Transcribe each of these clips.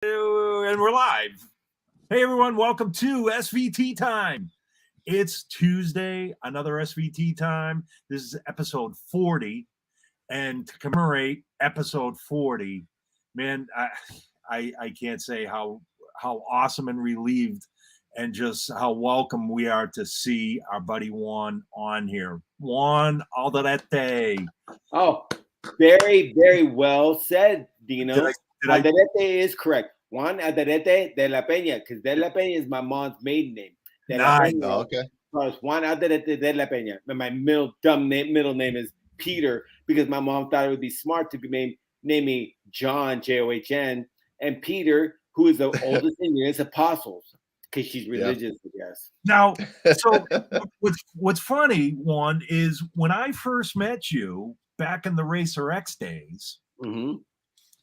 And we're live. Hey, everyone. Welcome to SVT time. It's Tuesday, another SVT time. This is episode 40. And to commemorate episode 40, man, I can't say how awesome and relieved and just how welcome we are to see our buddy Juan on here. Juan Alderete. Oh, very, very well said, Dino. Did Alderete is correct. Juan Alderete de la Peña, because de la Peña is my mom's maiden name. De la Nice. Peña, okay. Juan Alderete de la Peña. And my middle name is Peter, because my mom thought it would be smart to name me John, John, and Peter, who is the oldest in his apostles, because she's religious, I guess. Now, so what's funny, Juan, is when I first met you back in the Racer X days,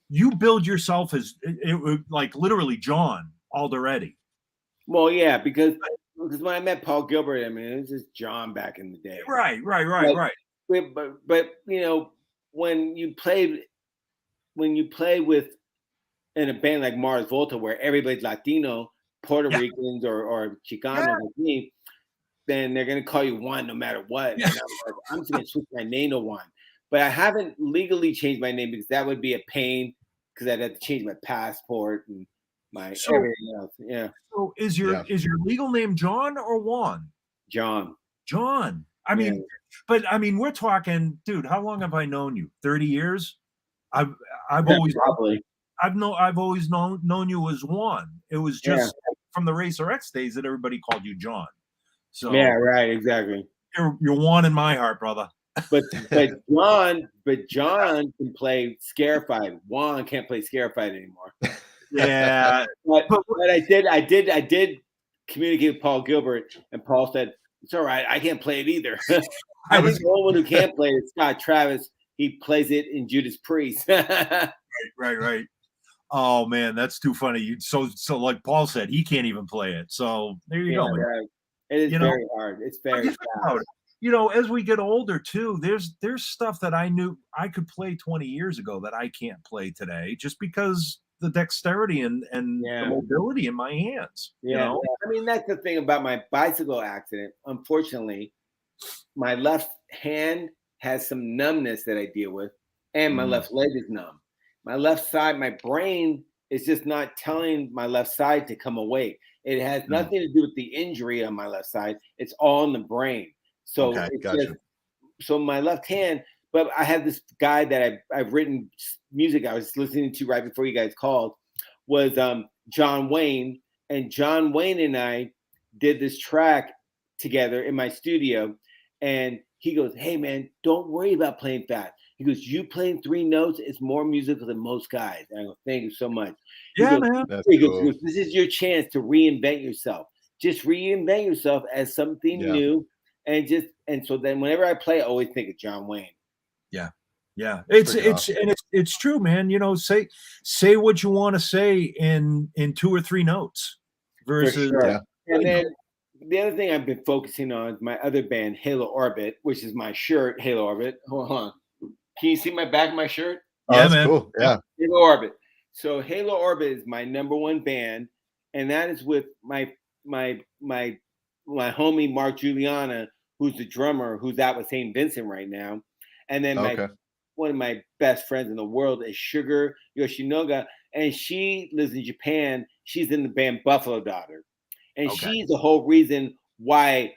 you billed yourself as like literally John Alderete. Well, yeah, because when I met Paul Gilbert, I mean, it was just John back in the day. Right. But you know, when you play with in a band like Mars Volta, where everybody's Latino, Puerto Ricans or Chicanos like me, then they're gonna call you Juan no matter what. And I'm just gonna switch my name to Juan. But I haven't legally changed my name because that would be a pain, because I'd have to change my passport and my everything else. Yeah. So is your legal name John or Juan? John. I mean, but I mean, we're talking, dude. How long have I known you? 30 years. I've always probably. I've always known you as Juan. It was just from the Racer X days that everybody called you John. So yeah, right, exactly. You're Juan in my heart, brother. But John can play Scarified. Juan can't play Scarified anymore. Yeah, but I did communicate with Paul Gilbert, and Paul said it's all right. I can't play it either. I think the only one who can't play it is Scott Travis. He plays it in Judas Priest. Right. Oh man, that's too funny. So like Paul said, he can't even play it. So there you go. Right. It is very hard. It's very fast. You know, as we get older too, there's stuff that I knew I could play 20 years ago that I can't play today, just because the dexterity and the mobility in my hands. Yeah, you know? I mean, that's the thing about my bicycle accident. Unfortunately, my left hand has some numbness that I deal with, and my left leg is numb. My left side, my brain is just not telling my left side to come awake. It has nothing to do with the injury on my left side. It's all in the brain. So so my left hand, but I have this guy that I've written music I was listening to right before you guys called, was John Wayne. And John Wayne and I did this track together in my studio. And he goes, hey, man, don't worry about playing fast. He goes, you playing 3 notes is more musical than most guys. And I go, thank you so much. Man. He goes, this is your chance to reinvent yourself. Just reinvent yourself as something new. And so then whenever I play, I always think of John Wayne. Yeah. It's true, man. You know, say what you want to say in 2 or 3 notes versus. And then the other thing I've been focusing on is my other band, Halo Orbit, which is my shirt, Halo Orbit. Hold on. Can you see my back of my shirt? Yeah, man. Cool. Yeah. Halo Orbit. So Halo Orbit is my #1 band, and that is with my homie Mark Juliana, who's the drummer, who's out with St. Vincent right now. And then one of my best friends in the world is Sugar Yoshinoga, and she lives in Japan. She's in the band Buffalo Daughter. And she's the whole reason why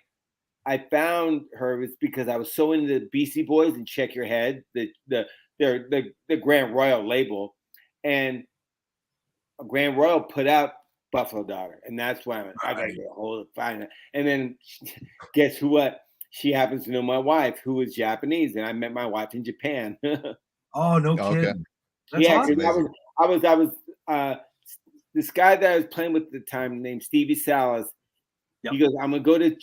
I found her, is because I was so into the Beastie Boys and Check Your Head, the Grand Royal label. And Grand Royal put out Buffalo Daughter. And that's why I got to get a hold of find it. And then guess what? She happens to know my wife, who is Japanese, and I met my wife in Japan. Oh, no kidding. That's awesome. I was this guy that I was playing with at the time named Stevie Salas. He goes, I'm gonna go to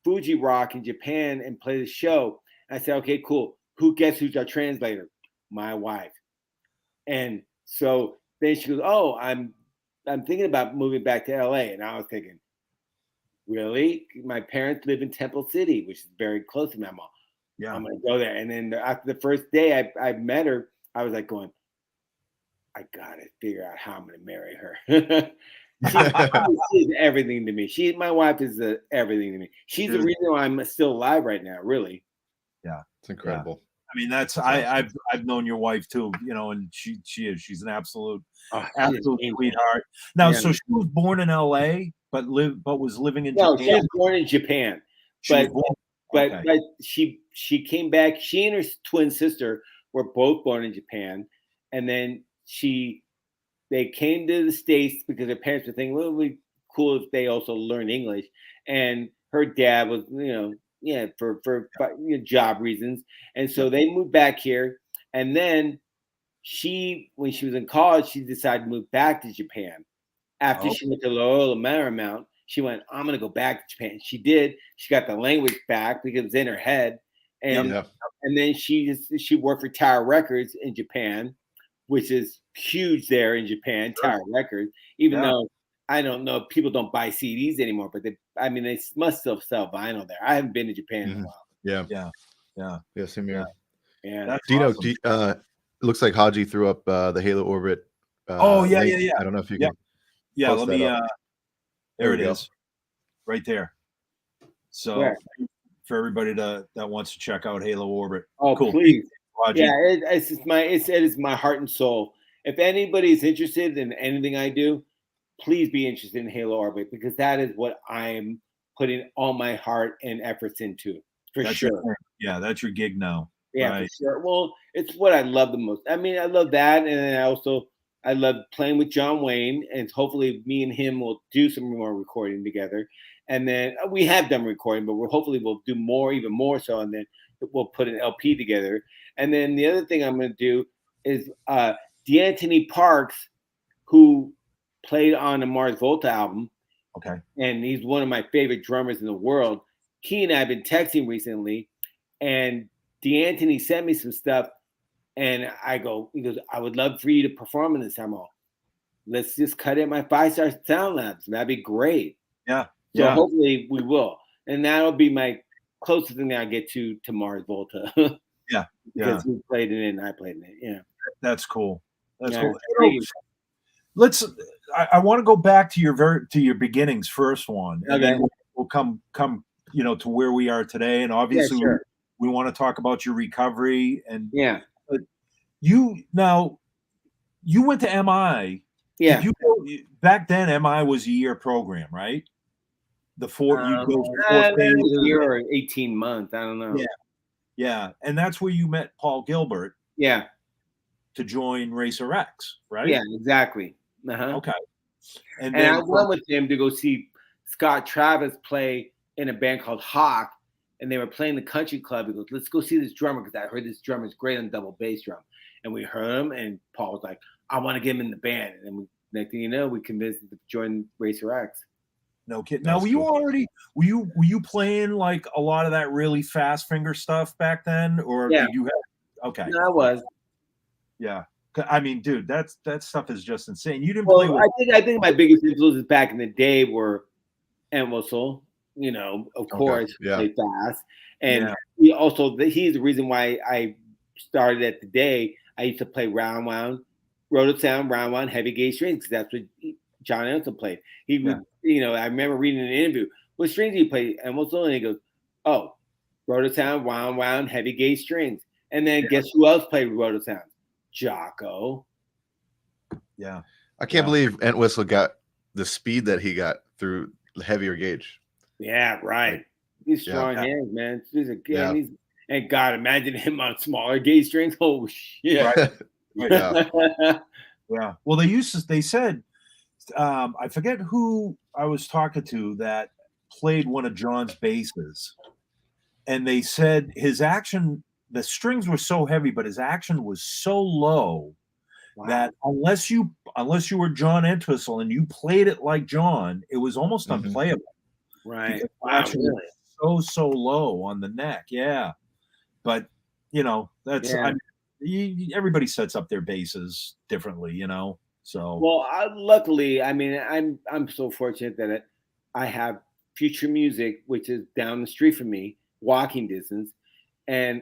Fuji Rock in Japan and play the show. And I said, okay, cool. Who's our translator? My wife. And so then she goes, oh, I'm thinking about moving back to LA. And I was thinking, really? My parents live in Temple City, which is very close to my mom. Yeah, I'm gonna go there. And then after the first day I met her, I was like going, I gotta figure out how I'm gonna marry her. She's everything to me. My wife is everything to me. She's the reason why I'm still alive right now. Really. Yeah, it's incredible. I mean, that's awesome. I've known your wife too, and she's an absolute sweetheart. Now, so she was born in L.A. but was living in Japan. No, she was born in Japan, but she came back. She and her twin sister were both born in Japan, and then they came to the States because their parents were thinking, well, it would be cool if they also learned English. And her dad was, for job reasons. And so they moved back here. And then when she was in college, she decided to move back to Japan. After she went to Loyola Marymount, she went, I'm going to go back to Japan. She did. She got the language back because it was in her head. And then she worked for Tower Records in Japan, which is huge there in Japan, Tower Records, even though I don't know, people don't buy CDs anymore, but they must still sell vinyl there. I haven't been to Japan in a while. Yeah, same here. Yeah. Dino, awesome. Looks like Haji threw up the Halo Orbit. Yeah. I don't know if you can. Yeah, let me. There it is, right there. So for everybody that wants to check out Halo Orbit, cool. Please. Yeah, it is my heart and soul. If anybody is interested in anything I do, please be interested in Halo Orbit because that is what I'm putting all my heart and efforts into. That's sure. That's your gig now. Yeah, right. For sure. Well, it's what I love the most. I mean, I love that, and I love playing with John Wayne, and hopefully me and him will do some more recording together. And then we have done recording, but hopefully we'll do more, even more so, and then we'll put an LP together. And then the other thing I'm going to do is D'Anthony Parks, who played on the Mars Volta album. Okay. And he's one of my favorite drummers in the world. He and I have been texting recently, and D'Anthony sent me some stuff, and he goes, I would love for you to perform in this. I'm all, let's just cut it at my 5-star Sound Labs. That'd be great. Yeah. So hopefully we will. And that'll be my closest thing I get to Mars Volta. Because he played in it and I played in it. Yeah. That's cool. That's cool. I want to go back to your beginnings, first one. And then we'll come to where we are today. And obviously we want to talk about your recovery and you went to MI. Yeah. Back then MI was a year program, right? The a year or 18 months. I don't know. Yeah. And that's where you met Paul Gilbert. Yeah. To join Racer X, right? Yeah, exactly. Okay. And I went with him to go see Scott Travis play in a band called Hawk, and they were playing the country club. He goes, let's go see this drummer because I heard this drummer is great on double bass drum. And we heard him, and Paul was like, I want to get him in the band. And then next thing you know, we convinced him to join Racer X. No kidding. Now, were you playing like a lot of that really fast finger stuff back then, or did you have? Okay, no, I was. Yeah, I mean, dude, that stuff is just insane. You didn't play. I think my biggest influences back in the day were Entwistle. Of course, play fast, and he's the reason why I started at the day. I used to play round wound, roto sound, round wound, heavy gauge strings because that's what John Entwistle played. He would, I remember reading an interview. What strings do you play? Entwistle, and he goes, "Oh, roto sound, round wound, heavy gauge strings." And then guess who else played roto sound? Jocko. Yeah. I can't believe Entwistle got the speed that he got through the heavier gauge. Yeah, right. He's strong hands, man. And God, imagine him on smaller gauge strings. Oh shit. Right. Yeah. Well, they said, I forget who I was talking to that played one of John's basses. And they said his action, the strings were so heavy, but his action was so low that unless you were John Entwistle and you played it like John, it was almost unplayable. Right. Action was so low on the neck. Yeah. But that's everybody sets up their basses differently, So well, luckily, I mean, I'm so fortunate that I have Future Music, which is down the street from me, walking distance, and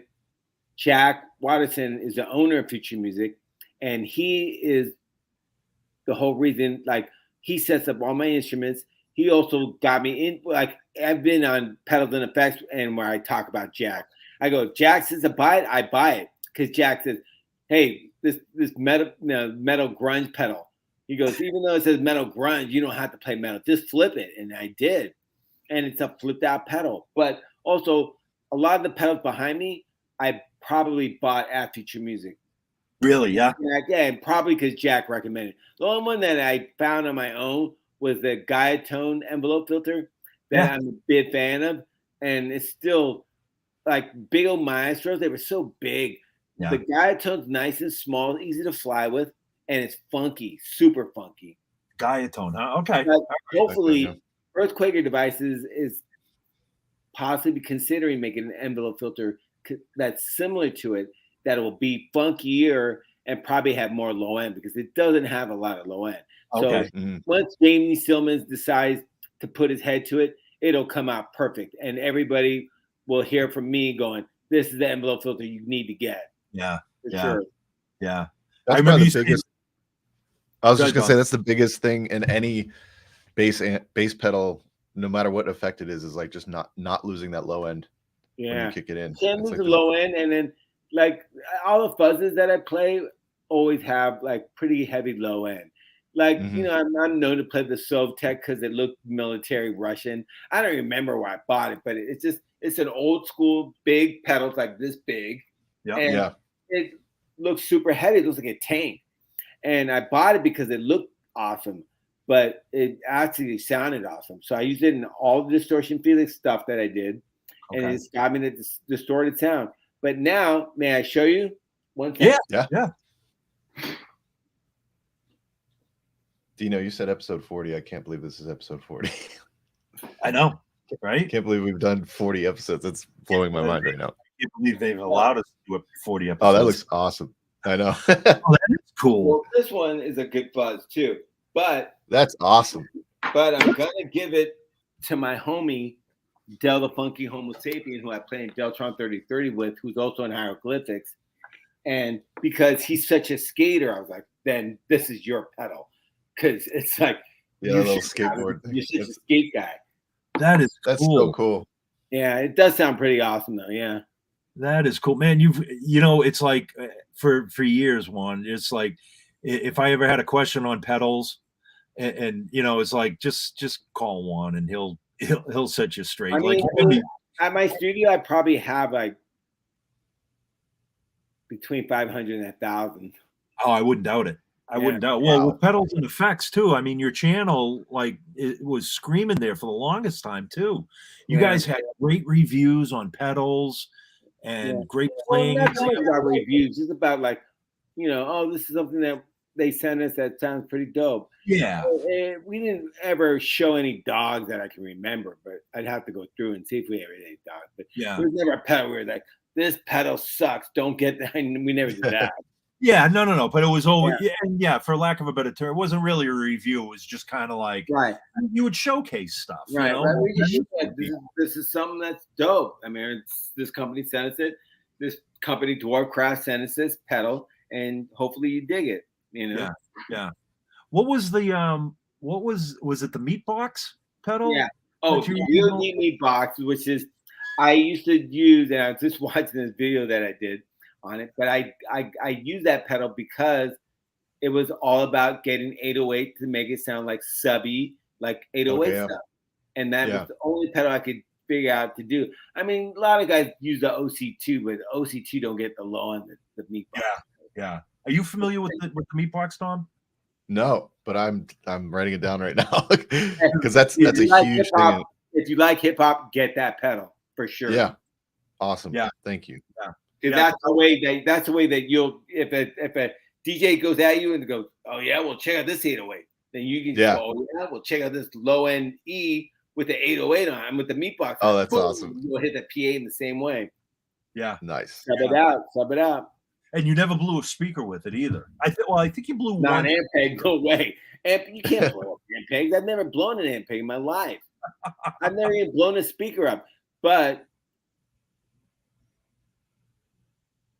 Jack Watterson is the owner of Future Music, and he is the whole reason, like, he sets up all my instruments. He also got me in, like, I've been on Pedals and Effects and where I talk about Jack. I go, Jack says to buy it, I buy it. Because Jack says, hey, this metal grunge pedal. He goes, even though it says metal grunge, you don't have to play metal. Just flip it. And I did. And it's a flipped out pedal. But also, a lot of the pedals behind me, I probably bought at Future Music. Really? Yeah. Yeah, and probably because Jack recommended. The only one that I found on my own was the Gaia Tone envelope filter that I'm a big fan of. And it's still like big old Maestros. They were so big. Yeah. The Gaia Tone's nice and small, easy to fly with, and it's funky, super funky. Gaia Tone, huh? Okay. Hopefully, Earthquaker Devices is possibly considering making an envelope filter that's similar to it, that will be funkier and probably have more low end, because it doesn't have a lot of low end. Okay. So once Jamie Stillman decides to put his head to it, it'll come out perfect. And everybody will hear from me going, this is the envelope filter you need to get. Yeah. For sure. Yeah. That's probably the biggest. I was just gonna say that's the biggest thing in any bass pedal, no matter what effect it is like just not losing that low end when you kick it in. Can't lose the low end, and then like all the fuzzes that I play always have like pretty heavy low end. Like, you know, I'm known to play the Sovtek because it looked military Russian. I don't remember where I bought it, but it's an old school big pedal, like this big. And it looks super heavy. It looks like a tank. And I bought it because it looked awesome, but it actually sounded awesome. So I used it in all the Distortion Felix stuff that I did. And it's got me the distorted sound. But now, may I show you one thing? Yeah. Dino, you said episode 40. I can't believe this is episode 40. I know, right? I can't believe we've done 40 episodes. That's blowing my mind right now. I can't believe they've allowed us to do 40 episodes. Oh, that looks awesome. I know. That is cool. Well, this one is a good fuzz too. But that's awesome. But I'm gonna give it to my homie Del the Funky Homo Sapien, who I play in Deltron 3030 with, who's also in Hieroglyphics. And because he's such a skater, I was like, then this is your pedal. Because it's like, a little skateboard. You're such a skate guy. That's cool. So cool. Yeah, it does sound pretty awesome though. Yeah. That is cool, man. It's like for years, Juan, it's like if I ever had a question on pedals and it's like, just call Juan and he'll set you straight. I mean, at my studio, I probably have like between 500 and 1,000. Oh, I wouldn't doubt it. I wouldn't doubt. Well, with pedals and effects too. I mean, your channel, like, it was screaming there for the longest time too. You guys had great reviews on pedals and great playing. Well, not so much about reviews. It's about like, this is something that they sent us that sounds pretty dope. Yeah. We didn't ever show any dogs that I can remember, but I'd have to go through and see if we ever did any dogs. But there was never a pedal where like, this pedal sucks. Don't get that. We never did that. Yeah, no. But it was always, for lack of a better term, it wasn't really a review. It was just kind of like, you would showcase stuff. Right. This is something that's dope. I mean, this company sent us it. This company, Dwarfcraft, sent us this pedal, and hopefully you dig it. Yeah. What was the was it the meat box pedal? Yeah. Oh, the real meat box, which is I used to use, and I was just watching this video that I did on it, but I use that pedal because it was all about getting 808 to make it sound like subby, like 808 stuff. And that was the only pedal I could figure out to do. I mean, a lot of guys use the OC2, but OC2 don't get the low on the meat box. Yeah. Are you familiar with the meat box, Tom? No, but I'm writing it down right now because that's a huge thing. If you like hip hop, get that pedal for sure. Yeah. Awesome. Yeah. Thank you. Yeah. That's the way that you'll, if a DJ goes at you and goes, oh yeah, well check out this 808, then you can go, oh yeah, well check out this low end E with the 808 on, with the meat box. Oh, that's awesome. You'll hit the PA in the same way. Yeah. Nice. Sub it out. And you never blew a speaker with it either. I think you blew one. Non-Ampeg, go away. You can't blow up Ampegs. I've never blown an Ampeg in my life. I've never even blown a speaker up. But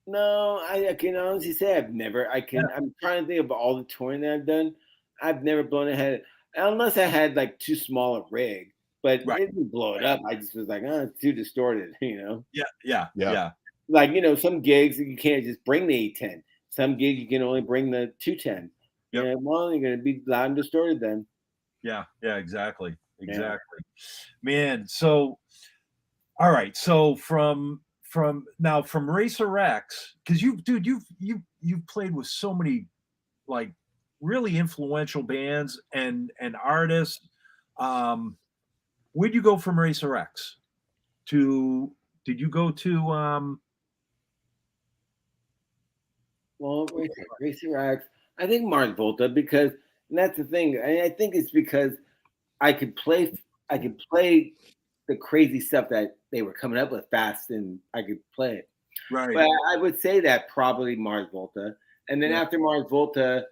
no, I can honestly say I've never. I'm trying to think of all the touring that I've done. I've never blown a head unless I had like too small a rig, but Right. it didn't blow it up. I just was like, oh, it's too distorted, you know? Yeah. Like, you know, some gigs you can't just bring the 810. Some gigs you can only bring the 210. Yep. Yeah, well, you're gonna be loud and distorted then. Yeah, exactly. Yeah. Man, so all right, so from Racer X, because you've played with so many like really influential bands and artists. Where'd you go from Racer X to? Did you go to? Well, Racer X, I think Mars Volta because and that's the thing. I think it's because I could play the crazy stuff that they were coming up with fast, and I could play it. Right. But I would say that probably Mars Volta, and then after Mars Volta,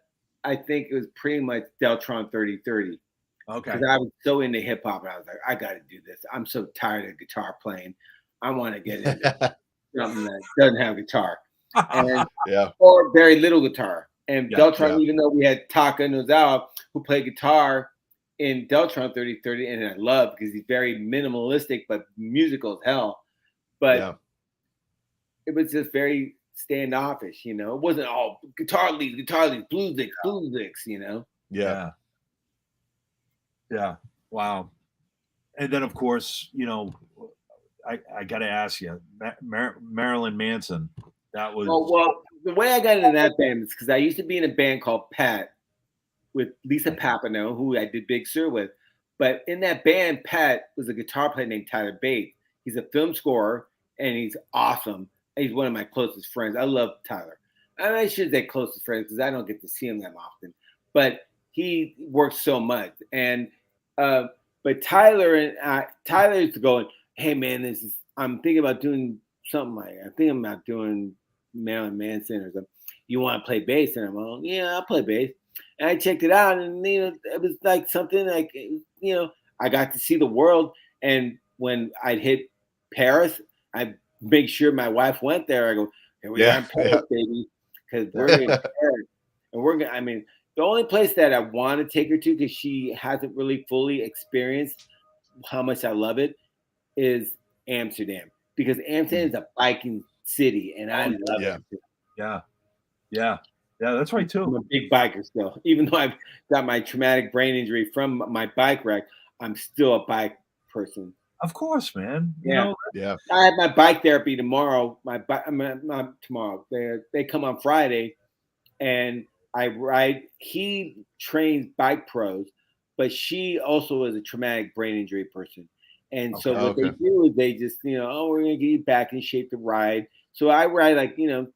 I think it was pretty much Deltron 3030. Okay. Because I was so into hip hop, and I was like, I got to do this. I'm so tired of guitar playing. I want to get into something that doesn't have guitar, and or very little guitar. And Deltron, even though we had Taka Nozawa who played guitar in Deltron 3030, and I love because he's very minimalistic but musical as hell. But it was just very standoffish, you know. It wasn't all guitar leads, blues licks, you know. Yeah. Wow. And then, of course, you know, I got to ask you, Marilyn Manson. That was well. The way I got into that band is because I used to be in a band called Pat with Lisa Papano, who I did Big Sur with. But in that band, Pat was a guitar player named Tyler Bates. He's a film scorer and he's awesome. He's one of my closest friends. I love Tyler. And I should say closest friends because I don't get to see him that often. But he works so much. And but Tyler's going, hey man, I'm thinking about doing something like I think I'm about doing Marilyn Manson or something. You want to play bass? And I'm like, yeah, I'll play bass. And I checked it out, and you know, it was like something like, you know, I got to see the world. And when I'd hit Paris, I make sure my wife went there. I go, here we are in Paris, baby, because we're in Paris, and we're gonna. I mean, the only place that I want to take her to, because she hasn't really fully experienced how much I love it, is Amsterdam, because Amsterdam is a biking city, and I love it. Yeah, that's right too. I'm a big biker still, even though I've got my traumatic brain injury from my bike wreck. I'm still a bike person. Of course, man. You know, I have my bike therapy tomorrow. Not tomorrow. They come on Friday, and I ride. He trains bike pros, but she also is a traumatic brain injury person. And so what they do is they just, you know, oh, we're gonna get you back in shape to ride. So I ride like, you know,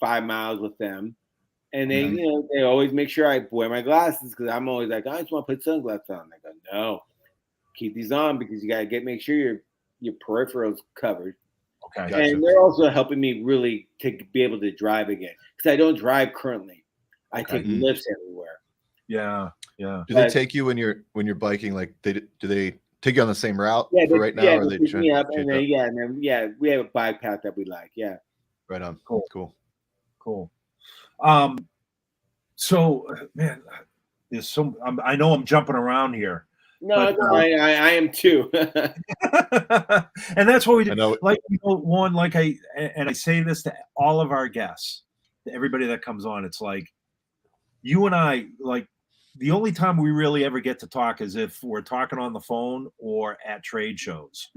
5 miles with them. And they, you know, they always make sure I wear my glasses because I'm always like, I just want to put sunglasses on. They go, no, keep these on because you gotta make sure your peripherals covered. Okay. Gotcha. And they're also helping me really to be able to drive again because I don't drive currently. I take lifts everywhere. Yeah. Do they take you when you're biking? Like do they take you on the same route for right now? Yeah, or they pick me up and then we have a bike path that we like. Yeah. Right on. Cool. So, man, there's so I know I'm jumping around here. No, I am too. And that's what we do. Like, you know, one, like I say this to all of our guests, to everybody that comes on. It's like you and I, like the only time we really ever get to talk is if we're talking on the phone or at trade shows.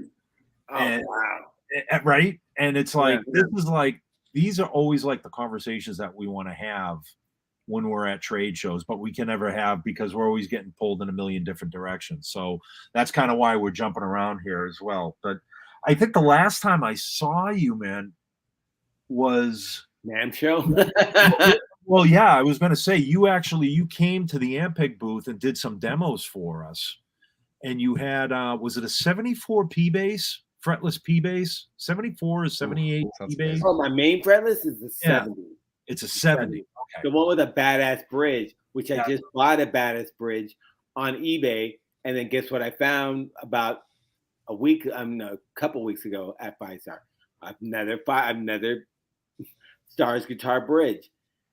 Wow. Right. And it's like, this is like, these are always like the conversations that we want to have when we're at trade shows, but we can never have because we're always getting pulled in a million different directions. So that's kind of why we're jumping around here as well. But I think the last time I saw you, man, was NAMM show. Well, yeah, I was going to say you came to the Ampeg booth and did some demos for us. And you had, was it a 74 P bass, fretless P bass? 74 or 78 P bass? Oh, my main fretless is the 70. It's a 70. Okay. The one with a badass bridge, which I just bought a badass bridge on eBay. And then guess what I found about a couple weeks ago at 5 Star? Another Stars guitar bridge.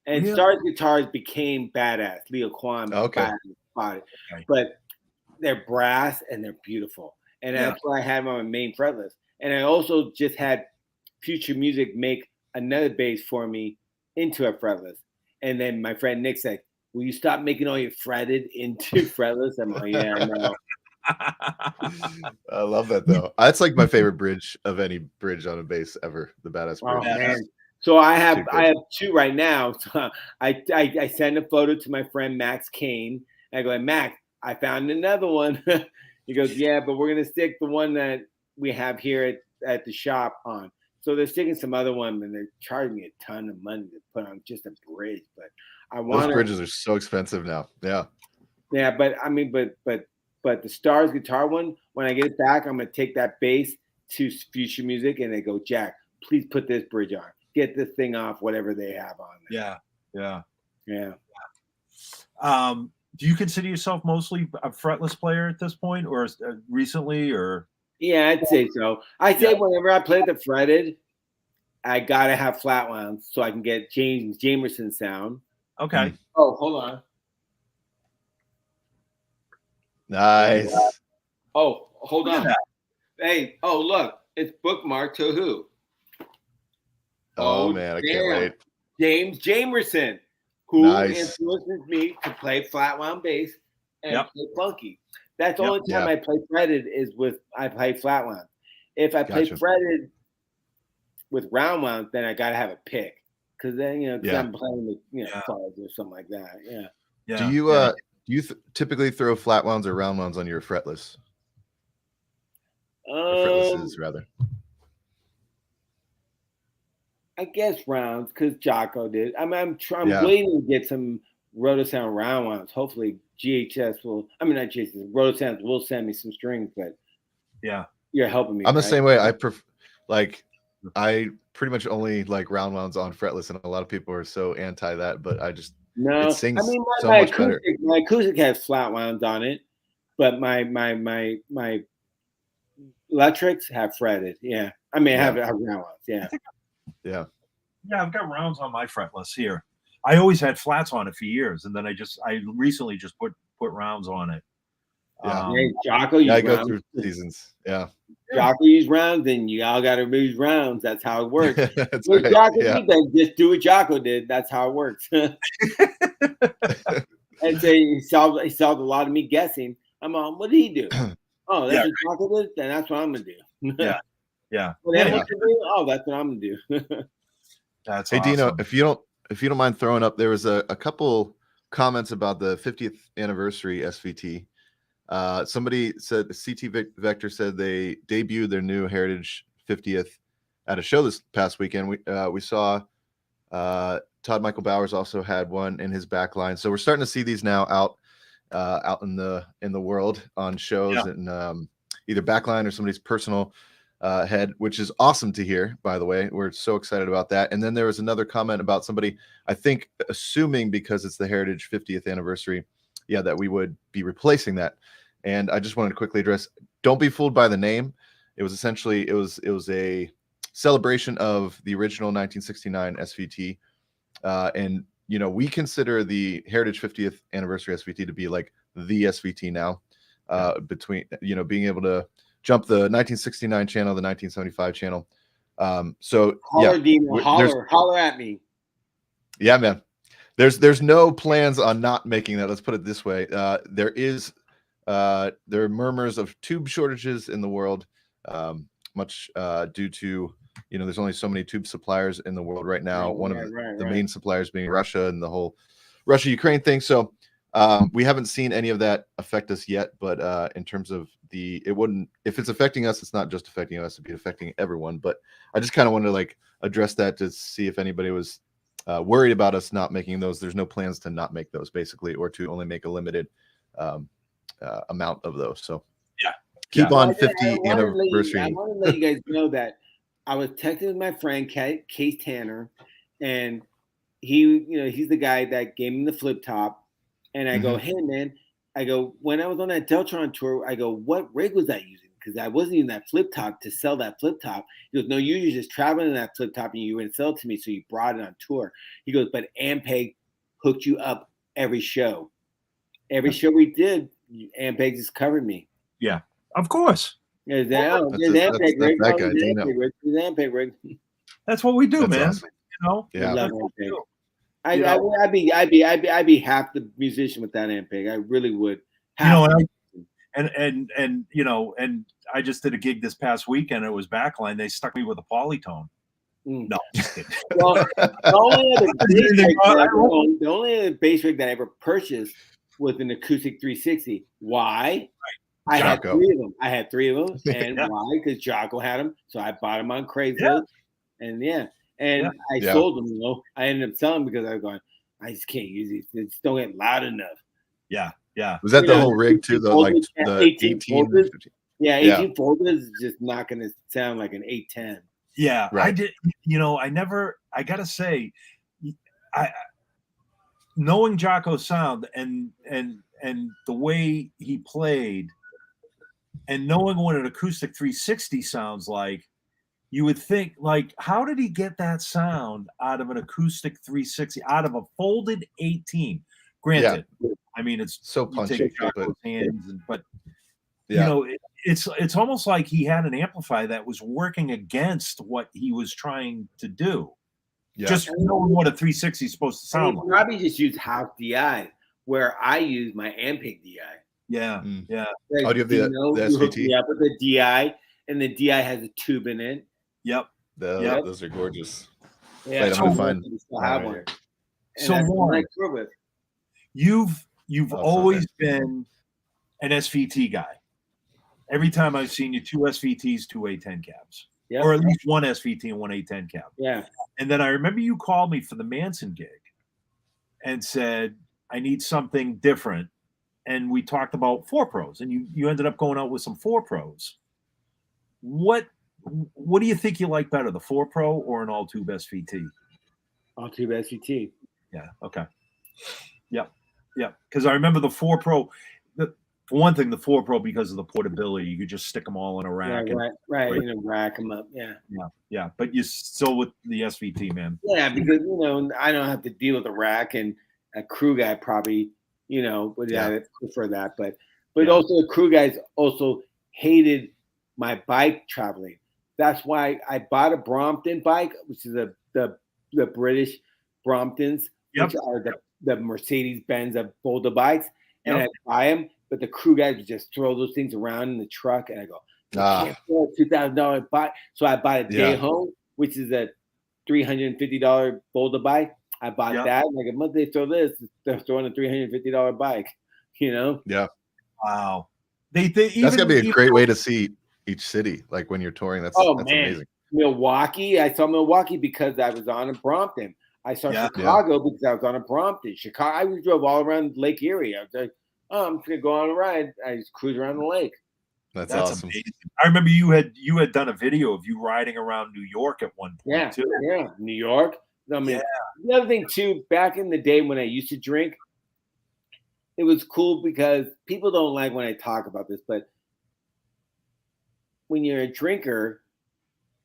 And Really? Stars Guitars became badass. Leo Kwan Okay. bought it. Okay. But they're brass and they're beautiful. And Yeah. that's why I had my main fretless. And I also just had Future Music make another bass for me into a fretless. And then my friend Nick said, will you stop making all your fretted into fretless? I'm like, yeah, I know. I love that though. That's like my favorite bridge of any bridge on a bass ever. The badass bridge. Oh man. So I have two right now. So I send a photo to my friend Max Kane. I go, Max, I found another one. He goes, yeah, but we're gonna stick the one that we have here at the shop on. So they're sticking some other one, and they're charging me a ton of money to put on just a bridge. But I want those bridges are so expensive now. Yeah. Yeah, but I mean, but the Stars guitar one, when I get it back, I'm gonna take that bass to Future Music, and they go, Jack, please put this bridge on. Get this thing off whatever they have on there. Yeah. Do you consider yourself mostly a fretless player at this point, or recently, or? Yeah, I'd say so. I say whenever I play the fretted, I gotta have flat wounds so I can get James Jamerson sound. Okay. Oh, hold on. Nice. Oh, hold on. Hey, oh look, it's bookmarked to who? Oh man, I can't wait. James Jamerson, who influences me to play flat wound bass and play funky. That's the only time I play fretted is I play flat wound. If I play fretted with round wound, then I gotta have a pick. Because then I'm playing with cards or something like that. Yeah. Do you typically throw flat wounds or round wounds on your fretless? Fretlesses rather. I guess rounds because Jocko did. I'm waiting to get some Rotosound round wounds. Hopefully GHS will. I mean not GHS. Rotosound will send me some strings, but you're helping me. I'm the same way. I pretty much only like round wounds on fretless, and a lot of people are so anti that, but I just it sings so much better. My acoustic has flat wounds on it, but my electrics have fretted. Yeah, I mean I have round wounds. Yeah. Yeah, I've got rounds on my fretless here. I always had flats on it for years, and then I recently just put rounds on it. Jocko, I go through seasons. Yeah. Jocko use rounds, and you all got to use rounds. That's how it works. That's right. Jocko did, just do what Jocko did. That's how it works. And so he solved a lot of me guessing. I'm on. What did he do? Oh, that's what Jocko did. Then that's what I'm gonna do. Yeah. Oh, that's what I'm gonna do. That's hey awesome. Dino, if you don't mind throwing up, there was a couple comments about the 50th anniversary SVT. Somebody said CT Vector said they debuted their new Heritage 50th at a show this past weekend. We saw Todd Michael Bowers also had one in his back line. So we're starting to see these now out in the world on shows and either backline or somebody's personal head, which is awesome to hear, by the way. We're so excited about that. And then there was another comment about somebody, I think, assuming because it's the Heritage 50th anniversary, that we would be replacing that. And I just wanted to quickly address, don't be fooled by the name. It was essentially, it was a celebration of the original 1969 SVT. And, we consider the Heritage 50th anniversary SVT to be like the SVT now, between, being able to jump the 1969 channel, the 1975 channel. Holler at me. Yeah, man. There's no plans on not making that. Let's put it this way. There are murmurs of tube shortages in the world, much due to, there's only so many tube suppliers in the world right now. One of the main suppliers being Russia and the whole Russia-Ukraine thing. So we haven't seen any of that affect us yet, but in terms of if it's affecting us, it's not just affecting us, it'd be affecting everyone. But I just kind of wanted to address that to see if anybody was worried about us not making those. There's no plans to not make those, basically, or to only make a limited amount of those. So keep on 50 anniversary. I want to let you guys know that I was texting with my friend Case Tanner, and he's the guy that gave me the flip top. And I go, hey man, when I was on that Deltron tour, I go, what rig was I using? because I wasn't using that flip top to sell that flip top. He goes, no, you were just traveling in that flip top and you were going to sell it to me. So you brought it on tour. He goes, but Ampeg hooked you up every show. Every show we did, Ampeg just covered me. Yeah, of course. There's Ampeg rig. That's what we do, That's man. awesome. You know, Yeah. I love That's what we Ampeg. do. I'd be half the musician without Ampeg. I really would. You know, and you know, and I just did a gig this past weekend. It was backline. They stuck me with a polytone. No, just kidding. Well, the only other bass rig that I ever purchased was an acoustic 360. Why? I had three of them. And why? Because Jocko had them. So I bought them on Craigslist. And I sold them. You know, I ended up selling them because I was going, I just can't use these. They just don't get loud enough. Yeah. Was that the whole rig too? The like the 18 voltage? Yeah, 18 voltage is just not going to sound like an 810. Yeah, right. I did. You know, I gotta say, knowing Jocko's sound and the way he played, and knowing what an acoustic 360 sounds like, you would think, like, how did he get that sound out of an acoustic 360, out of a folded 18? Granted, I mean, it's so punchy, but you know, it's almost like he had an amplifier that was working against what he was trying to do. Yeah. Just knowing what a 360 is supposed to sound like. Probably just use house DI, where I use my Ampeg DI. Yeah, yeah. Like, oh, do you have the SVT? Yeah, with the DI, and the DI has a tube in it. Yep. Those are gorgeous. Yeah, wait, I'm gonna find one. So Warren, you've always been an SVT guy. Every time I've seen you, 2 SVTs, 2 A10 cabs, or at least 1 SVT and 1 A10 cab. Yeah. And then I remember you called me for the Manson gig and said, I need something different. And we talked about 4 Pros, and you ended up going out with some 4 Pros. What do you think you like better, the 4 Pro or an all-tube SVT? All-tube SVT. Yeah. Okay. Yep. Yep. Because I remember the 4 Pro. For one thing, the 4 Pro, because of the portability, you could just stick them all in a rack. Yeah, right. You know, rack them up. Yeah. Yeah. But you still with the SVT, man. Yeah, because I don't have to deal with a rack, and a crew guy probably would prefer that. But also the crew guys also hated my bike traveling. That's why I bought a Brompton bike, which is the British Bromptons, which are the Mercedes-Benz of Boulder bikes, and I buy them. But the crew guys would just throw those things around in the truck, and I go, I can't afford a $2,000 bike. So I bought a Day Home, which is a $350 Boulder bike. I bought that. And like a month they throw this, they're throwing a $350 bike. Yeah. Wow. That's gonna be a great way to see each city, like when you're touring. That's amazing. Milwaukee, I saw Milwaukee because I was on a Brompton. I saw Chicago because I was on a Brompton. Chicago, I drove all around Lake Erie. I was like, I'm just gonna go on a ride. I just cruise around the lake. That's awesome. Amazing. I remember you had done a video of you riding around New York at one point too. Yeah, New York. I mean, the other thing too, back in the day when I used to drink, it was cool because people don't like when I talk about this, but when you're a drinker,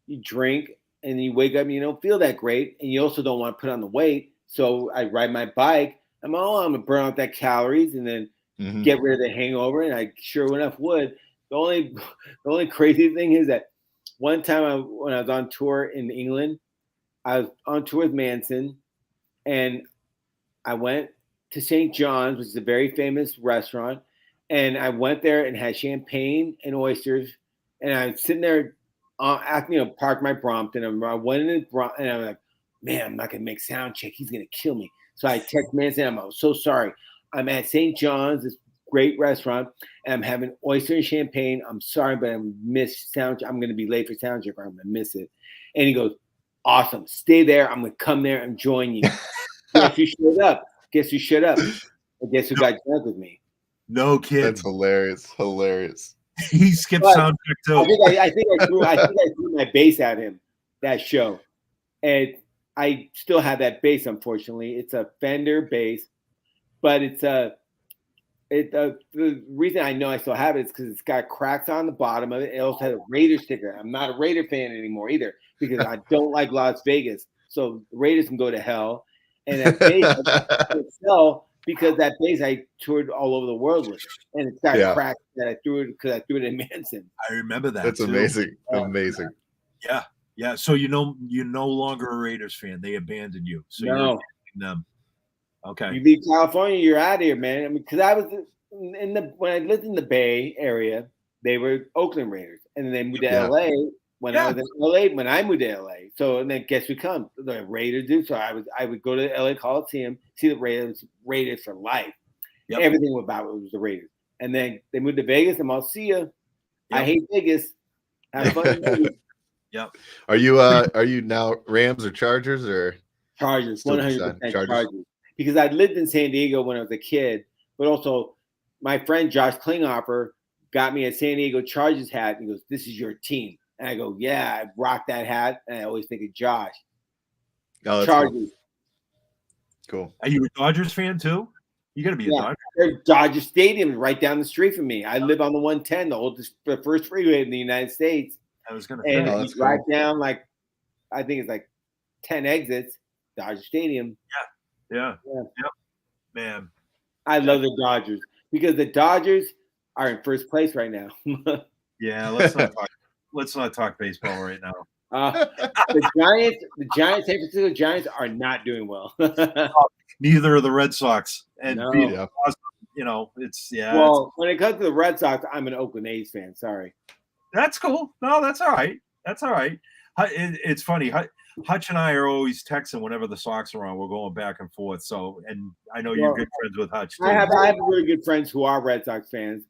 you drink and you wake up and you don't feel that great, and you also don't want to put on the weight. So I ride my bike. I'm gonna burn out that calories and then get rid of the hangover, and I sure enough would. The only crazy thing is that one time when I was on tour in England, I was on tour with Manson, and I went to St. John's, which is a very famous restaurant, and I went there and had champagne and oysters, and I was sitting there, parked my Brompton, and I went in and I'm like, man, I'm not gonna make sound check. He's gonna kill me. So I text Manson, I'm so sorry. I'm at St. John's, this great restaurant, and I'm having oyster and champagne. I'm sorry, but I'm miss sound. I'm going to be late for sound check, or I'm going to miss it. And he goes, awesome. Stay there. I'm going to come there and join you. Guess who showed up? Guess who showed up? And guess who got drunk with me? No kid. That's hilarious. Hilarious. He skipped sound check too. I think I threw my bass at him that show, and I still have that bass. Unfortunately, it's a Fender bass, but it's a The reason I know I still have it is because it's got cracks on the bottom of it. It also has a Raider sticker. I'm not a Raider fan anymore either because I don't like Las Vegas. So the Raiders can go to hell. And that bass I sell because that bass I toured all over the world with it. And it's got cracks that I threw it because I threw it in Manson. I remember that. That's too. amazing. Amazing. Yeah. Yeah. So you're no longer a Raiders fan. They abandoned you. So you're abandoning them. Okay. You leave California, you're out of here, man. I mean, because I was when I lived in the Bay Area, they were Oakland Raiders, and then they moved to LA when I was in LA. When I moved to LA, so and then guess who comes? The Raiders do. So I would go to LA Coliseum, see the Raiders for life. Yep. Everything about it was the Raiders, and then they moved to Vegas. And I'll see you. Yep. I hate Vegas. Have fun. Yep. Are you now Rams or Chargers or Chargers? 100% Chargers. Because I lived in San Diego when I was a kid, but also my friend Josh Klinghoffer got me a San Diego Chargers hat. And he goes, "This is your team." And I go, "Yeah, I rock that hat." And I always think of Josh. Oh, Chargers. Cool. Are you a Dodgers fan too? You got to be a Dodger. There's Dodger Stadium right down the street from me. I live on the 110, the first freeway in the United States. I was going to say. And you drive down I think it's 10 exits, Dodger Stadium. Yeah. Yep. Man. I love the Dodgers because the Dodgers are in first place right now. Yeah, let's not talk baseball right now. The San Francisco Giants are not doing well. Neither are the Red Sox. And it's Well, when it comes to the Red Sox, I'm an Oakland A's fan. Sorry. That's cool. No, that's all right. That's all right. It's funny. Hutch and I are always texting whenever the Sox are on. We're going back and forth. So, and I know you're good friends with Hutch. I have really good friends who are Red Sox fans.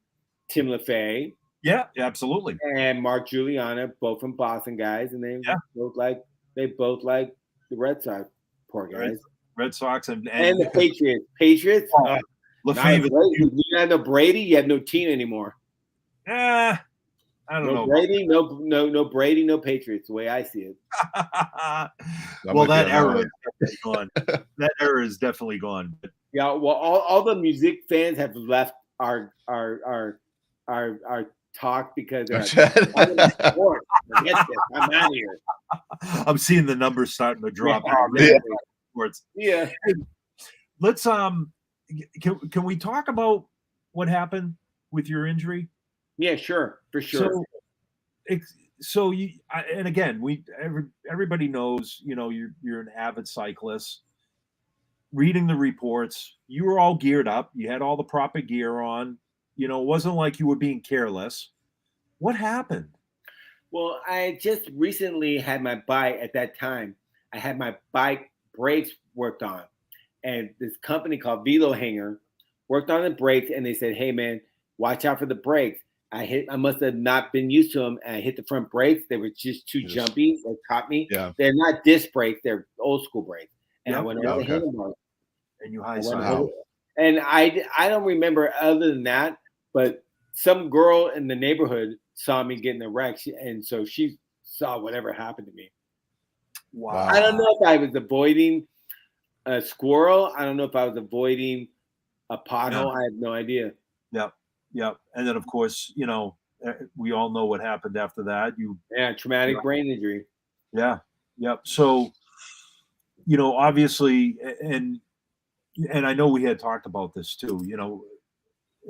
Tim LaFay. Yeah, absolutely. And Mark Giuliana, both from Boston guys, and they both like the Red Sox. Poor guys. Red Sox and the Patriots. Patriots. LaFave. You had no Brady. You have no team anymore. I don't know. Brady, no Brady, no Patriots. The way I see it. Well, that era is definitely gone. That era is definitely gone. Yeah. Well, all the music fans have left our talk because I'm out of here. I'm seeing the numbers starting to drop. Yeah. Let's can we talk about what happened with your injury? Yeah, sure, for sure. So you and again, everybody knows, you're an avid cyclist. Reading the reports, you were all geared up. You had all the proper gear on. It wasn't like you were being careless. What happened? Well, I just recently had my bike at that time. I had my bike brakes worked on, and this company called Velo Hanger worked on the brakes, and they said, "Hey, man, watch out for the brakes." I must have not been used to them, and I hit the front brakes. They were just too jumpy. They caught me. Yeah. They're not disc brakes; they're old school brakes. And I went over the handlebars. And you high-sided. And I don't remember other than that, but some girl in the neighborhood saw me getting a wreck, and so she saw whatever happened to me. Wow. I don't know if I was avoiding a squirrel. I don't know if I was avoiding a pothole. I have no idea. Yep. And then, of course, we all know what happened after that. Traumatic brain injury. Yeah. Yep. So, obviously, and I know we had talked about this too,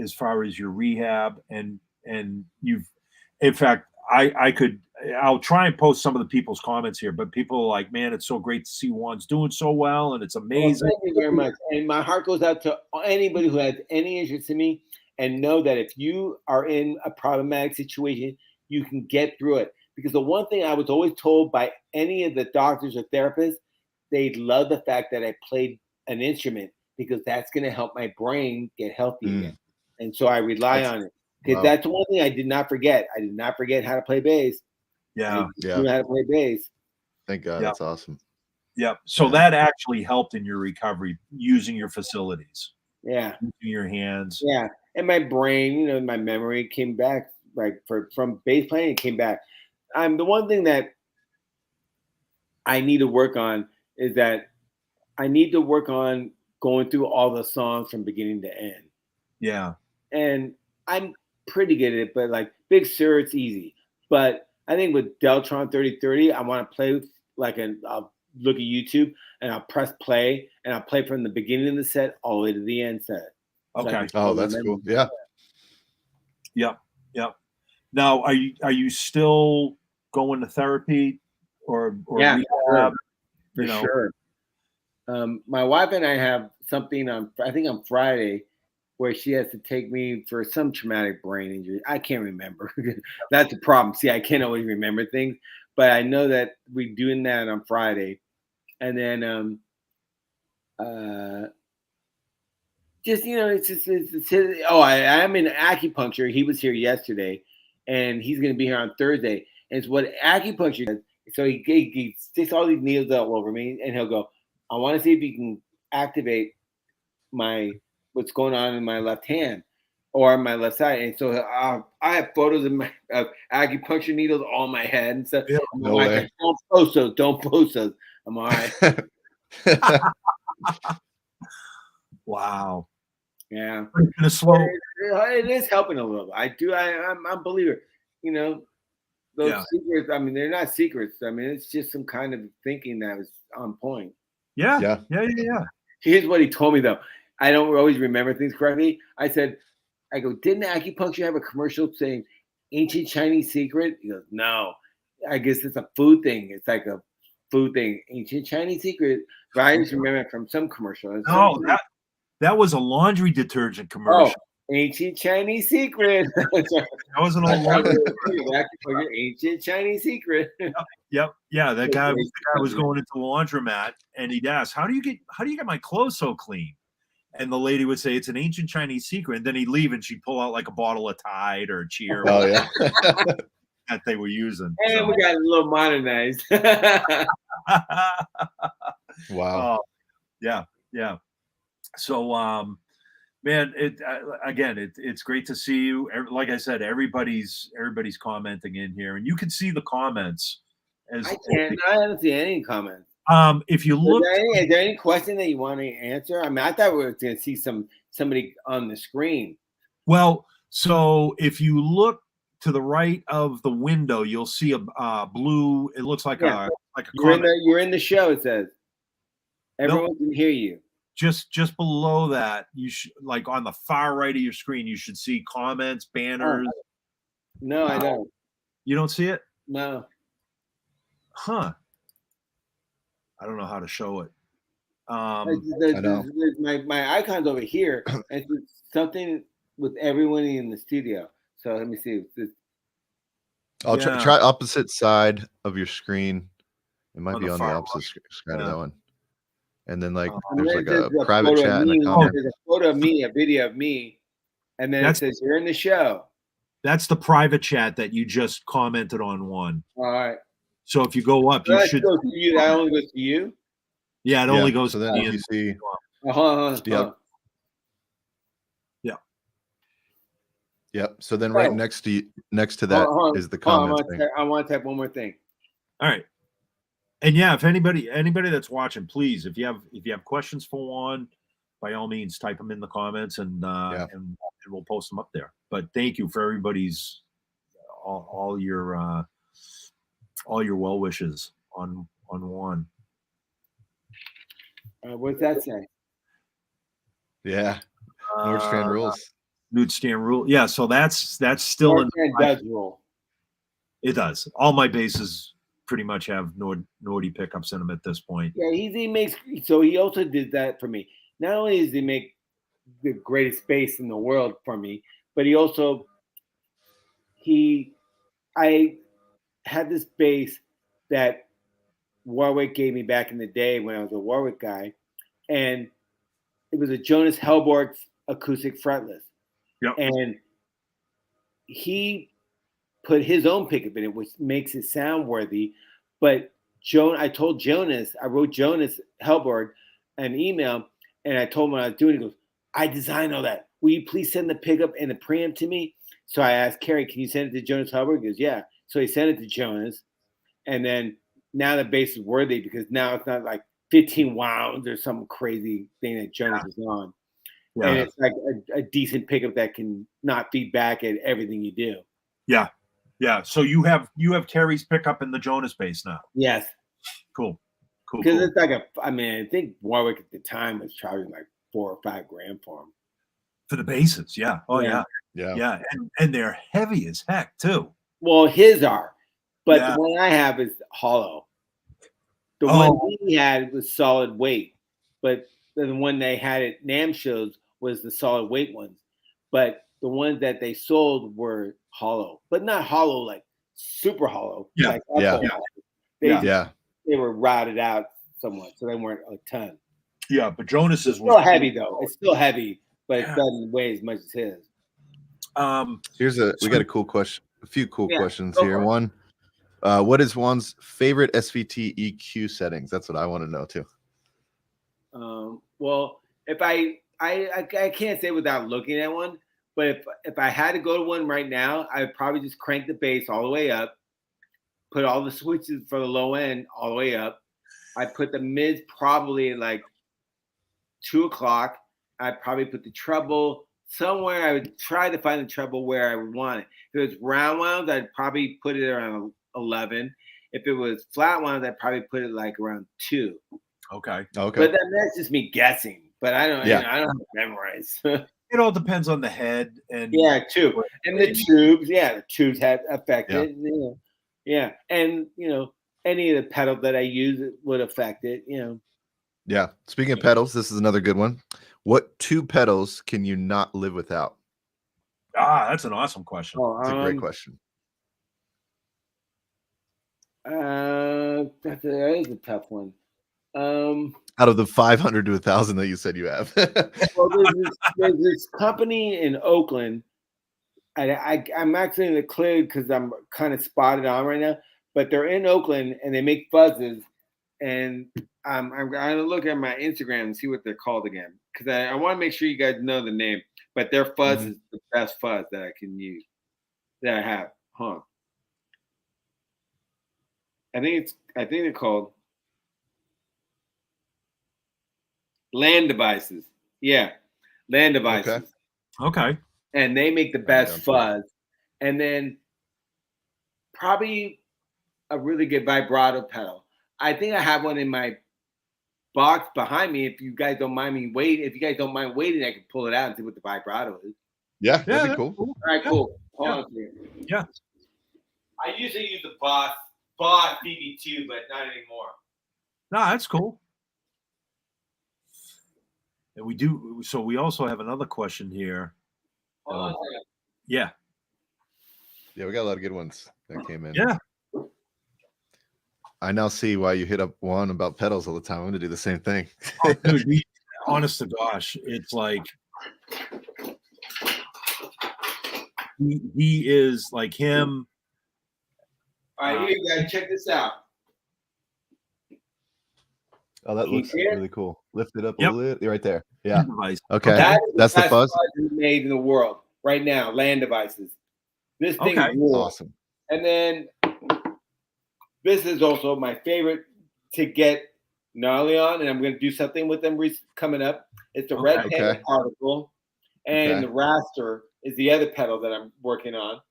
as far as your rehab and you've, in fact, I'll try and post some of the people's comments here, but people are like, "Man, it's so great to see Juan's doing so well, and it's amazing." Well, thank you very much. And my heart goes out to anybody who has any interest in me, and know that if you are in a problematic situation, you can get through it. Because the one thing I was always told by any of the doctors or therapists, they love the fact that I played an instrument because that's going to help my brain get healthy again. And so I rely on it. Because that's the one thing I did not forget. I did not forget how to play bass. Yeah. I knew how to play bass. Thank God. That's awesome. Yep. So that actually helped in your recovery using your facilities. Yeah. Using your hands. Yeah. And my brain, my memory came back from bass playing, it came back. The one thing that I need to work on is that I need to work on going through all the songs from beginning to end. Yeah. and I'm pretty good at it, but like Big Sur, it's easy. But I think with Deltron 3030, I want to play with I'll look at YouTube and I'll press play and I'll play from the beginning of the set all the way to the end set. Okay. Oh, that's cool. Yeah. Yep. Now, are you still going to therapy or yeah, rehab? for sure. My wife and I have something I think on Friday, where she has to take me for some traumatic brain injury. I can't remember. That's the problem. See, I can't always remember things, but I know that we're doing that on Friday. And then I'm in acupuncture. He was here yesterday, and he's going to be here on Thursday. And it's what acupuncture does. So he sticks all these needles all over me, and he'll go, I want to see if you can activate what's going on in my left hand or my left side. And so I have photos of acupuncture needles on my head and stuff. Yeah, no way. Don't post those. I'm all right. Wow. Yeah. It is helping a little. I'm a believer. Those secrets, I mean, they're not secrets. I mean, it's just some kind of thinking that was on point. Yeah. Here's what he told me, though. I don't always remember things correctly. I go, didn't acupuncture have a commercial saying ancient Chinese secret? He goes, no. I guess it's a food thing. It's like a food thing. Ancient Chinese secret. But I just remember it from some commercial. No, that was a laundry detergent commercial. Oh, ancient Chinese secret. That was an old laundry ancient Chinese secret. Yep. Yeah, the guy was going into the laundromat and he'd ask, How do you get my clothes so clean? And the lady would say, it's an ancient Chinese secret. And then he'd leave and she'd pull out like a bottle of Tide or Cheer. Oh, yeah. That they were using. And we got a little modernized. Wow. Yeah. So, man, it's great to see you. Like I said, everybody's commenting in here, and you can see the comments. I haven't seen any comments. If you look, is there any question that you want to answer? I mean, I thought we were going to see somebody on the screen. Well, so if you look to the right of the window, you'll see a blue. It looks like a you're in the show. It says everyone can hear you. Just below that, you should, like on the far right of your screen, you should see comments, banners. No, I don't. You don't see it? No. Huh. I don't know how to show it. I know. My icon's over here, and it's something with everyone in the studio. So let me see. I'll try opposite side of your screen. It might be on the opposite side of that one. And then there's like a private chat and a comment. There's a photo of me, a video of me, and then it says you're in the show. That's the private chat that you just commented on one. All right. So if you go up, you should. That only goes to you. Yeah, it only goes to to you. See. Yep. So then right next to that is the comments thing. I want to type one more thing. All right. And yeah, if anybody that's watching, please, if you have questions for Juan, by all means, type them in the comments and we'll post them up there. But thank you for everybody's all your well wishes on Juan. What's that say? Yeah, Nordstrand rules. Nordstrand rule. Yeah, so that's still Nordstrand does rule. It does. All my bases pretty much have Nordy pickups in them at this point. Yeah, he makes. So he also did that for me. Not only does he make the greatest bass in the world for me, but he also I had this bass that Warwick gave me back in the day when I was a Warwick guy, and it was a Jonas Hellborg acoustic fretless. Yep. And he put his own pickup in it, which makes it sound worthy. But I wrote Jonas Hellborg an email, and I told him what I was doing. He goes, I designed all that. Will you please send the pickup and the preamp to me? So I asked Kerry, can you send it to Jonas Hellborg? He goes, yeah. So he sent it to Jonas. And then now the bass is worthy because now it's not like 15 wounds or some crazy thing that Jonas is on. Yeah. And it's like a decent pickup that can not feed back at everything you do. Yeah. Yeah. So you have Terry's pickup in the Jonas base now. Yes. Cool. Because it's like I think Warwick at the time was charging like $4 or $5 grand for them. For the bases, yeah. Oh Yeah. yeah. And they're heavy as heck too. Well, his are, but the one I have is hollow. The one he had was solid weight, but the one they had at NAMM shows was the solid weight ones. But the ones that they sold were hollow, but not hollow like super hollow. Yeah. Like They were routed out somewhat, so they weren't a ton. Yeah, but Jonas's was still heavy though. It's still heavy, but it doesn't weigh as much as his. We got a cool question. A few cool questions here. One, what is Juan's favorite SVT EQ settings? That's what I want to know too. Well, if I can't say without looking at one, but if I had to go to one right now, I would probably just crank the bass all the way up, put all the switches for the low end all the way up. I put the mids probably at like 2 o'clock. I'd probably put the treble somewhere. I would try to find the treble where I would want it. If it was round wound, I'd probably put it around 11. If it was flat wound, I'd probably put it like around 2. Okay. But that's just me guessing. But I don't. Yeah. I don't have to memorize. It all depends on the head and too. And the tubes. Yeah, the tubes have affected. Yeah, and any of the pedal that I use would affect it. Yeah. Speaking of pedals, this is another good one. What 2 pedals can you not live without? That's an awesome question. It's a great question. That is a tough one. Out of the 500 to 1,000 that you said you have. Well, there's this company in Oakland. I'm actually in the clear because I'm kind of spotted on right now. But they're in Oakland and they make fuzzes. And I'm going to look at my Instagram and see what they're called again. Because I want to make sure you guys know the name. But their fuzz is the best fuzz that I can use. That I have. I think they're called Land Devices. Yeah. Land Devices. Okay. And they make the best fuzz. And then probably a really good vibrato pedal. I think I have one in my box behind me. If you guys don't mind me waiting, I can pull it out and see what the vibrato is. Yeah, that'd be cool. All right, cool. Hold on. Yeah. I usually use the Boss BB2, but not anymore. No, that's cool. And we also have another question here. Hold on a second. Yeah. Yeah, we got a lot of good ones that came in. Yeah. I now see why you hit up Juan about pedals all the time. I'm going to do the same thing. Dude, honest to gosh, it's like he is like him. All right, here you guys, check this out. Oh, that looks really cool. Lift it up a little bit. Right there. Yeah. Okay. That's the fuzz made in the world right now. Land Devices. This thing is awesome. And then this is also my favorite to get gnarly on, and I'm going to do something with them coming up. It's the red pen particle, and the raster is the other pedal that I'm working on,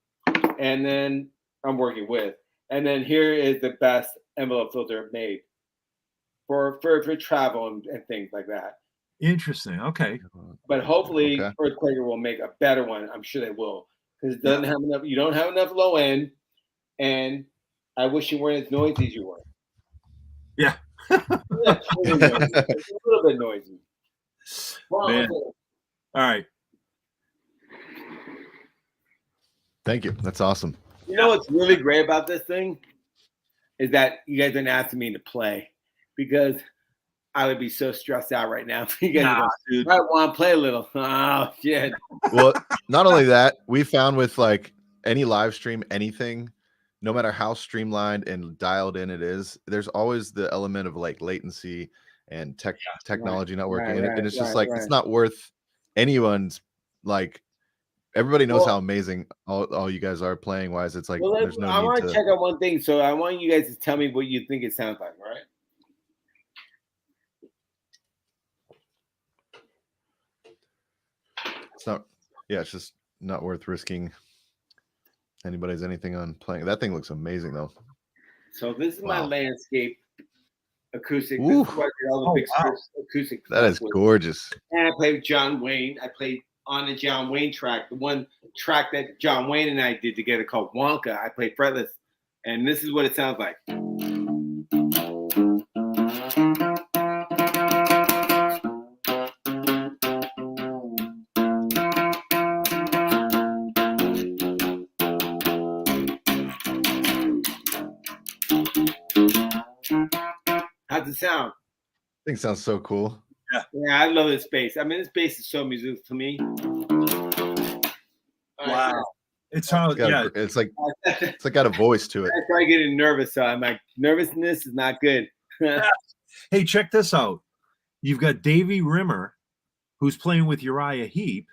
and then I'm working with. And then here is the best envelope filter made for travel and things like that. Interesting. Okay. But hopefully Earthquaker will make a better one. I'm sure they will, because it doesn't have enough. You don't have enough low end, and I wish you weren't as noisy as you were. Yeah. It's a little bit noisy. Man. All right. Thank you. That's awesome. You know what's really great about this thing is that you guys aren't asking me to play, because I would be so stressed out right now. You guys I want to play a little. Oh shit. Well, not only that, we found with like any live stream, anything, no matter how streamlined and dialed in it is, there's always the element of like latency and technology not working. And it's just it's not worth anyone's, like, everybody knows how amazing all you guys are playing wise. It's like there's no need to. I want to check out one thing. So I want you guys to tell me what you think it sounds like, all right? It's not. Yeah, it's just not worth risking anything on playing. That thing looks amazing though. So this is my Wow. landscape acoustic. Ooh. This is where I did all the big acoustic That stuff is with. gorgeous. And I played with John Wayne. I played on the John Wayne track, the one track that John Wayne and I did together called Wonka. I played fretless, and this is what it sounds like. How's it sound? I think it sounds so cool. Yeah, I love this bass. I mean, this bass is so musical to me. Wow. It sounds, it's like got a voice to it. I start getting nervous, so I'm like, nervousness is not good. Hey, check this out. You've got Davey Rimmer, who's playing with Uriah Heep.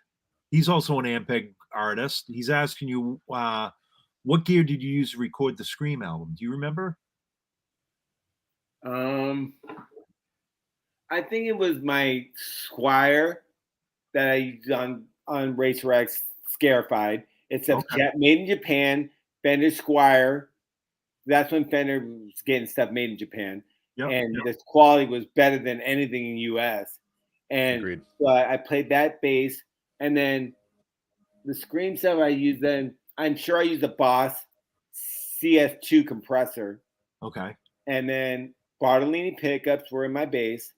He's also an Ampeg artist. He's asking you, what gear did you use to record the Scream album? Do you remember? I think it was my Squire that I used on Racer X Scarified. It's made in Japan, Fender Squire. That's when Fender was getting stuff made in Japan. And the quality was better than anything in US. And so I played that bass. And then the Scream stuff I used then, I'm sure I used the Boss CS2 compressor. Okay. And then Bartolini pickups were in my bass.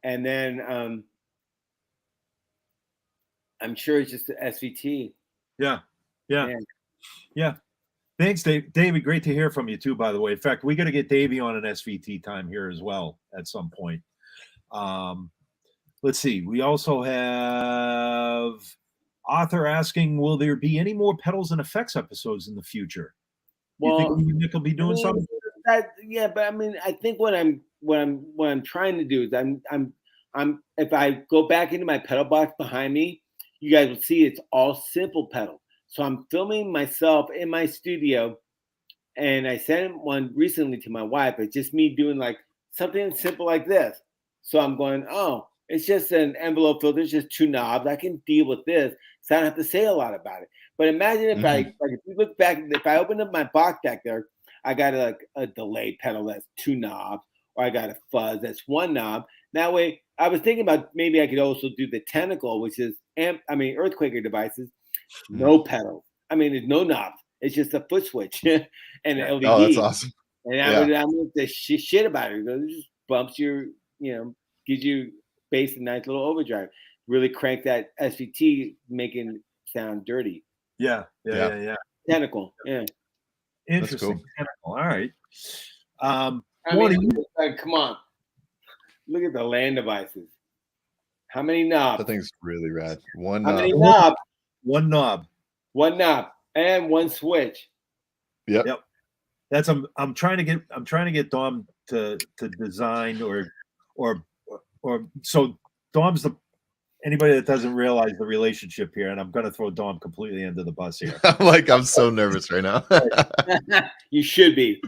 And then I'm sure it's just the SVT. Yeah. Thanks, Dave. David, great to hear from you too, by the way. In fact, we got to get Davey on an SVT time here as well at some point. Let's see. We also have Arthur asking, will there be any more pedals and effects episodes in the future? Well, you think Nick will be doing something? But I mean, I think what I'm trying to do is I'm if I go back into my pedal box behind me, you guys will see it's all simple pedals. So I'm filming myself in my studio, and I sent one recently to my wife. It's just me doing like something simple like this. So I'm going, oh, it's just an envelope filter. It's just 2 knobs. I can deal with this, so I don't have to say a lot about it. But imagine if if you look back, if I open up my box back there, I got a delay pedal that's 2 knobs, or I got a fuzz that's 1 knob. That way, I was thinking about maybe I could also do the tentacle, which is earthquaker devices. No pedal. I mean, there's no knobs. It's just a foot switch and an LED. Oh, that's awesome. And I would the shit about it. It just bumps your, gives you bass a nice little overdrive. Really crank that SVT, making it sound dirty. Yeah. Tentacle. Yeah. Interesting. Cool. Tentacle. All right. Come on. Look at the land devices. How many knobs? That thing's really rad. How many knobs? 1 knob. 1 knob and 1 switch. Yep. That's I'm trying to get Dom to design or so Dom's anybody that doesn't realize the relationship here, and I'm going to throw Dom completely under the bus here. I'm so nervous right now. You should be.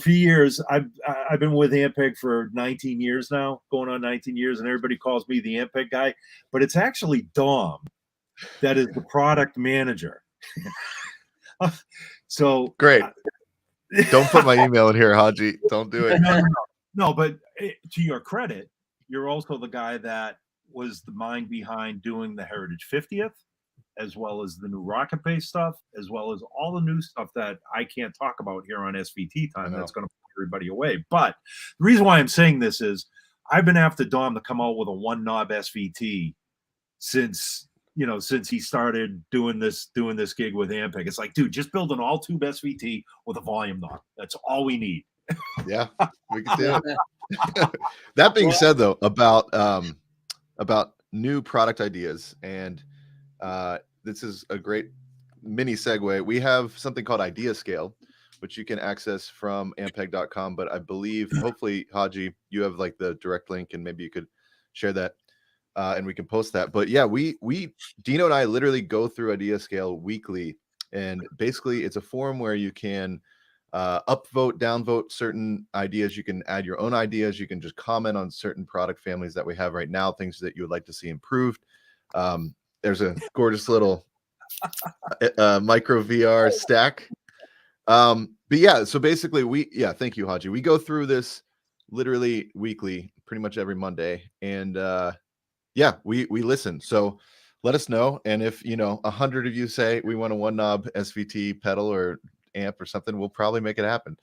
For years, I've been with Ampeg for 19 years now, going on 19 years, and everybody calls me the Ampeg guy, but it's actually Dom that is the product manager. So great. Don't put my email in here, Haji. Don't do it. No, but to your credit, you're also the guy that was the mind behind doing the Heritage 50th, as well as the new Rocket Bass stuff, as well as all the new stuff that I can't talk about here on SVT time. That's going to put everybody away. But the reason why I'm saying this is I've been after Dom to come out with a 1 knob SVT since he started doing this gig with Ampeg. It's like, dude, just build an all tube SVT with a volume knob. That's all we need. Yeah, we can do it. That being said, though, about new product ideas, and this is a great mini segue. We have something called Idea Scale, which you can access from ampeg.com. But I believe, hopefully, Haji, you have like the direct link, and maybe you could share that, and we can post that. But yeah, we Dino and I literally go through Idea Scale weekly, and basically it's a forum where you can upvote, downvote certain ideas. You can add your own ideas. You can just comment on certain product families that we have right now, things that you would like to see improved. There's a gorgeous little micro VR stack. But yeah, so basically thank you, Haji. We go through this literally weekly, pretty much every Monday, and we listen. So let us know, and if 100 of you say we want a one knob SVT pedal or amp or something, we'll probably make it happen.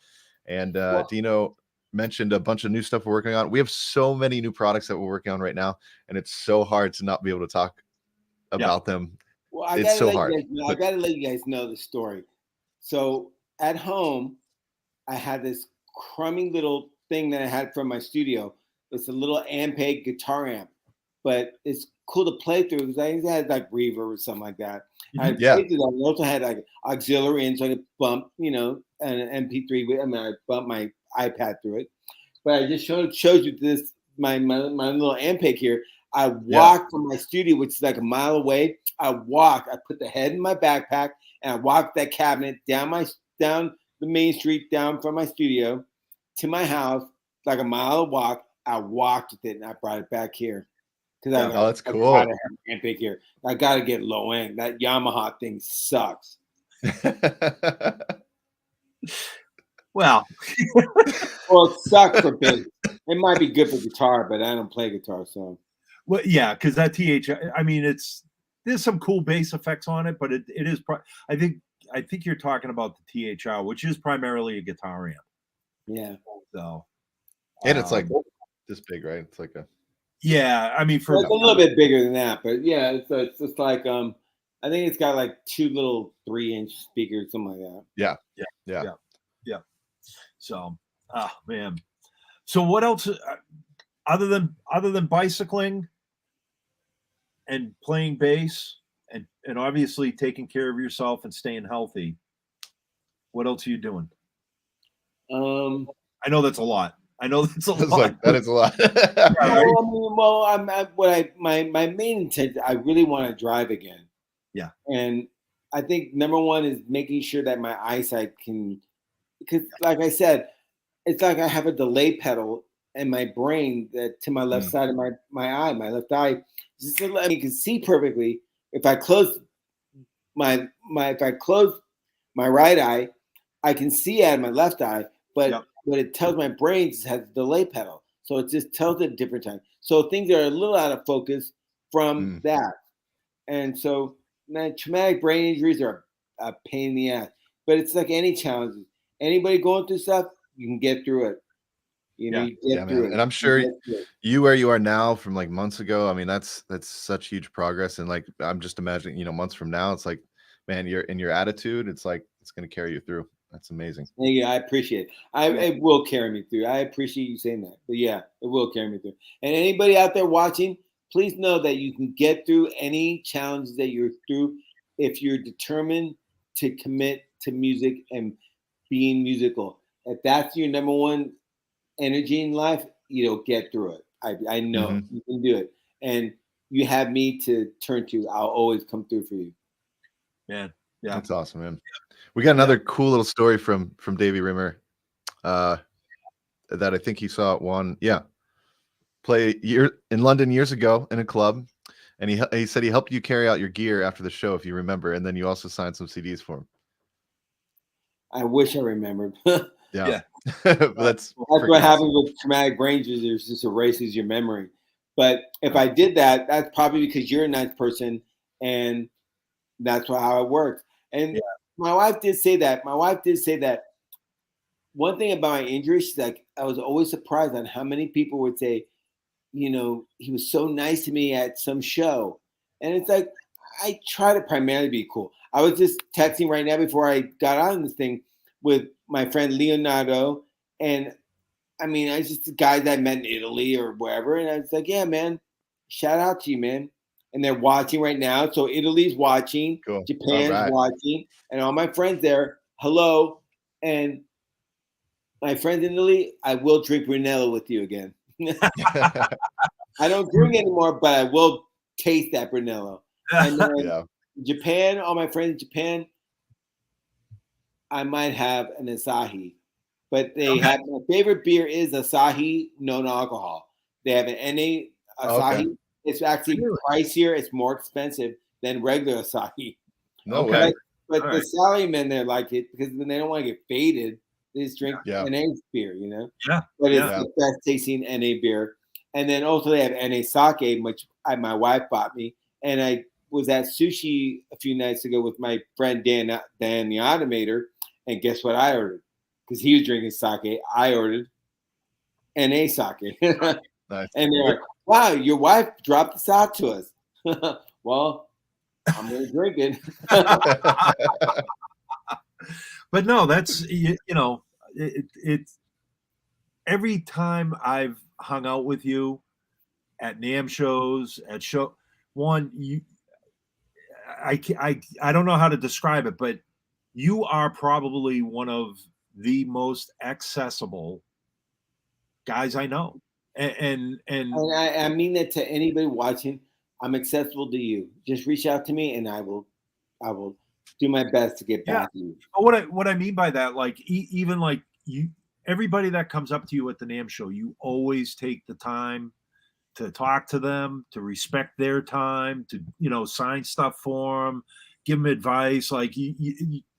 And Dino mentioned a bunch of new stuff we're working on. We have so many new products that we're working on right now, and it's so hard to not be able to talk about them. Well, I it's gotta so hard. I gotta let you guys know the story. So at home, I had this crummy little thing that I had from my studio. It's a little Ampeg guitar amp, but it's cool to play through because I had like reverb or something like that. I played through that. I also had like auxiliary in, so I could bump, an MP3. I mean, I bumped my iPad through it. But I just showed you this my little Ampeg here. I walked from my studio, which is like a mile away. I put the head in my backpack, and I walked that cabinet down the main street, down from my studio to my house, like a mile walk. I walked with it, and I brought it back here. That's cool. I gotta have Ampeg here. I gotta get low end. That Yamaha thing sucks. Well, it sucks for bass. It might be good for guitar, but I don't play guitar, so. Well, yeah, because that I mean, there's some cool bass effects on it, but it is. I think you're talking about the THR, which is primarily a guitar amp. Yeah. So. And it's like this big, right? It's like a. Yeah, I mean, it's a little bit bigger than that, but yeah, it's just like I think it's got like 2 little 3-inch speakers, something like that. Yeah. So, man. So what else other than bicycling and playing bass and obviously taking care of yourself and staying healthy? What else are you doing? I know that's a lot. Like, that is a lot. My main intent, I really want to drive again. Yeah. And I think number one is making sure that my eyesight because like I said, it's like I have a delay pedal in my brain that to my left side of my left eye. Just so you can see perfectly. If I close my right eye, I can see out of my left eye, but what it tells my brain just has a delay pedal. So it just tells it at different times. So things are a little out of focus from that. And so traumatic brain injuries are a pain in the ass. But it's like any challenges. Anybody going through stuff, you can get through it. You get through it. And I'm sure you where you are now from like months ago. I mean, that's such huge progress. And like I'm just imagining, months from now, it's like, man, your attitude, it's like it's gonna carry you through. That's amazing. Yeah, I appreciate it. It will carry me through. I appreciate you saying that. But yeah, it will carry me through. And anybody out there watching, please know that you can get through any challenges that you're through if you're determined to commit to music and being musical. If that's your number one energy in life, you'll get through it. I know you can do it. And you have me to turn to. I'll always come through for you. Man. Yeah. That's awesome, man. We got another cool little story from Davey Rimmer that I think he saw at one play in London years ago in a club, and he said he helped you carry out your gear after the show, if you remember, and then you also signed some CDs for him. I wish I remembered. Yeah. That's what happens with traumatic brain injuries. It just erases your memory. But if I did that, that's probably because you're a nice person, and that's how it works. And my wife did say that. One thing about my injury, she's like, I was always surprised on how many people would say, he was so nice to me at some show. And it's like, I try to primarily be cool. I was just texting right now before I got on this thing with my friend Leonardo. And I mean, I just the guys I met in Italy or wherever. And I was like, yeah, man, shout out to you, man. And they're watching right now. So Italy's watching, cool. Japan's watching, and all my friends there, hello. And my friends in Italy, I will drink Brunello with you again. I don't drink anymore, but I will taste that Brunello. And then Japan, all my friends in Japan, I might have an Asahi. But they have my favorite beer is Asahi non-alcohol. They have an NA Asahi. It's actually pricier. It's more expensive than regular sake. No Okay. way. But All the right. salarymen, they like it because when they don't want to get faded, they just drink Yeah. NA beer, you know? Yeah. But it's Yeah. the best tasting NA beer. And then also they have NA sake, which my wife bought me. And I was at sushi a few nights ago with my friend Dan the Automator. And guess what I ordered? Because he was drinking sake. I ordered NA sake. Nice. And they're like, wow, your wife dropped this out to us. Well, I'm going to drink it. But no, that's it's every time I've hung out with you at NAMM shows, at I don't know how to describe it, but you are probably one of the most accessible guys I know. And And I mean that to anybody watching. I'm accessible to you. Just reach out to me, and I will do my best to get back to you. what I mean by that, like even like you, everybody that comes up to you at the NAMM show, you always take the time to talk to them, to respect their time, to sign stuff for them, give them advice. Like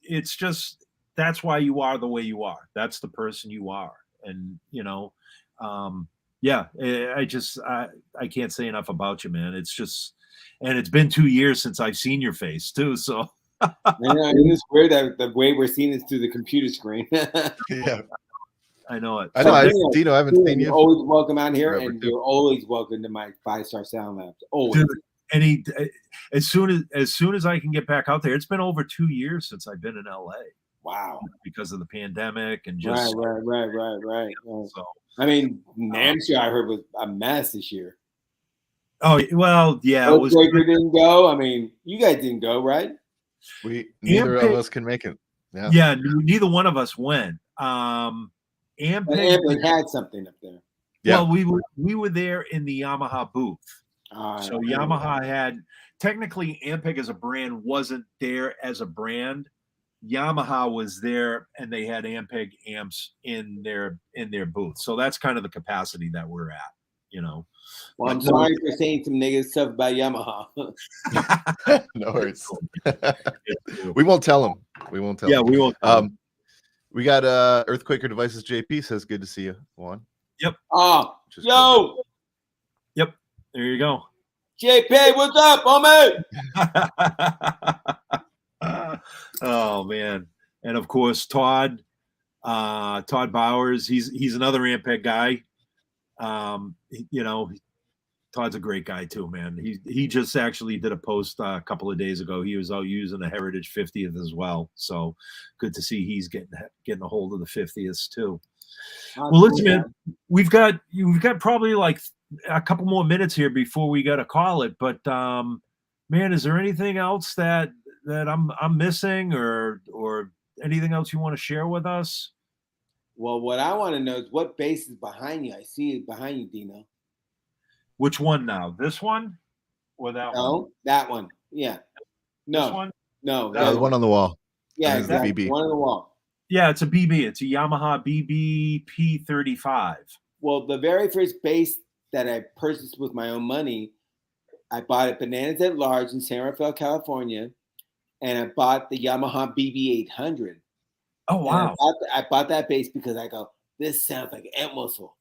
it's just that's why you are the way you are. That's the person you are, and yeah, I can't say enough about you, man. It's just, and it's been 2 years since I've seen your face too. So I know, it's weird that the way we're seeing is through the computer screen. Yeah. I know it. I know. Dino, I haven't seen you. You're always welcome out here, forever, and too. you're always welcome to my 5-star sound labs. Always. Dude, and as soon as I can get back out there, it's been over 2 years since I've been in LA Wow. because of the pandemic and just Right. So, I mean, NAMM show I heard was a mess this year. oh well, yeah, it was. Breaker didn't go. I mean, you guys didn't go, right? Neither of Ampeg- us can make it. Yeah. Yeah, neither one of us went. But Ampeg, Ampeg had something up there. Yeah. well, we were there in the Yamaha booth. So Okay. Yamaha had technically Ampeg as a brand wasn't there as a brand. Yamaha was there and they had Ampeg amps in their booth. So that's kind of the capacity that we're at. Well, I'm But sorry for saying some negative stuff about Yamaha. No worries. We won't tell them. We won't tell Yeah, them. we will. We got Earthquaker Devices JP says good to see you, Juan. Yep. Oh, Just yo, Yep. There you go. JP, what's up, homie? Oh man. And of course Todd Bowers, he's another Ampeg guy. Todd's a great guy too, man. He just actually did a post a couple of days ago. He was out using the Heritage 50th as well. So good to see he's getting a hold of the 50th too. Well, listen, man, we've got probably like a couple more minutes here before we got to call it. But man, is there anything else that I'm missing or anything else you want to share with us? Well, what I want to know is what bass is behind you. I see it behind you, Dino. Which one now? This one or that one? No, that one. Yeah. No. This one? No. the one on the wall. Yeah, This is the exactly. BB. One on the wall. Yeah, it's a BB. It's a Yamaha BB P35. Well, the very first bass that I purchased with my own money, I bought at Bananas at Large in San Rafael, California, and I bought the Yamaha BB 800. Oh wow! I bought that bass because I go, this sounds like Ant Whistle.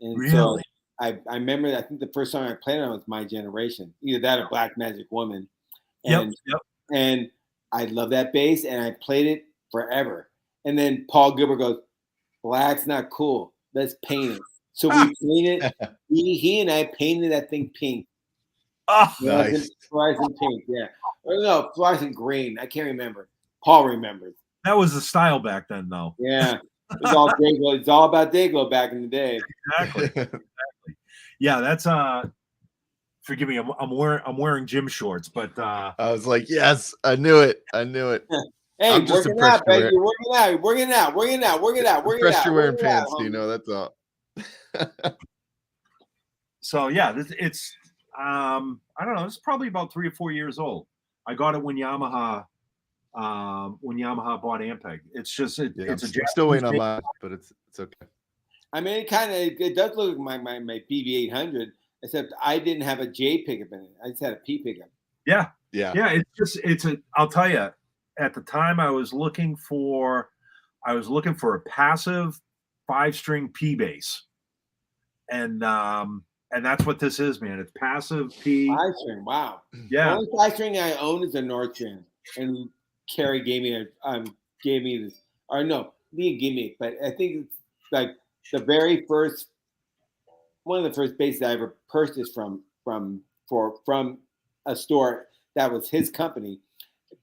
And Really? so I remember, I think the first song I played on was My Generation, either that or Black Magic Woman. And, Yep. And I love that bass, and I played it forever. And then Paul Gilbert goes, black's not cool. Let's paint it. So we painted. He and I painted that thing pink. Oh, Nice. Fluorescent pink, yeah. Or no, fluorescent green. I can't remember. Paul remembers. that was the style back then, though. Yeah. It's all Dayglow. It's all about Dayglow back in the day. Exactly. Yeah, that's Forgive me, I'm wearing gym shorts, but I was like, yes, I knew it. Hey, I'm just working out, impressed you're baby. Working out. Impressed you're wearing pants, Dino. That's all. so yeah, it's I don't know. It's probably about 3 or 4 years old. I got it when Yamaha bought Ampeg. It's just it's a I'm still waiting on Japanese mine, but it's okay. I mean, it does look like my BB 800. except I didn't have a J pickup in it. I just had a P pickup. Yeah. Yeah. Yeah. I'll tell you, at the time I was looking for a passive 5-string P bass. And that's what this is, man. It's passive P. 5-string, wow. Yeah. The only 5-string I own is a Nordstrom, and Carrie gave me this. Or no, he didn't give me it, but I think it's like the very first, one of the first basses I ever purchased from a store that was his company,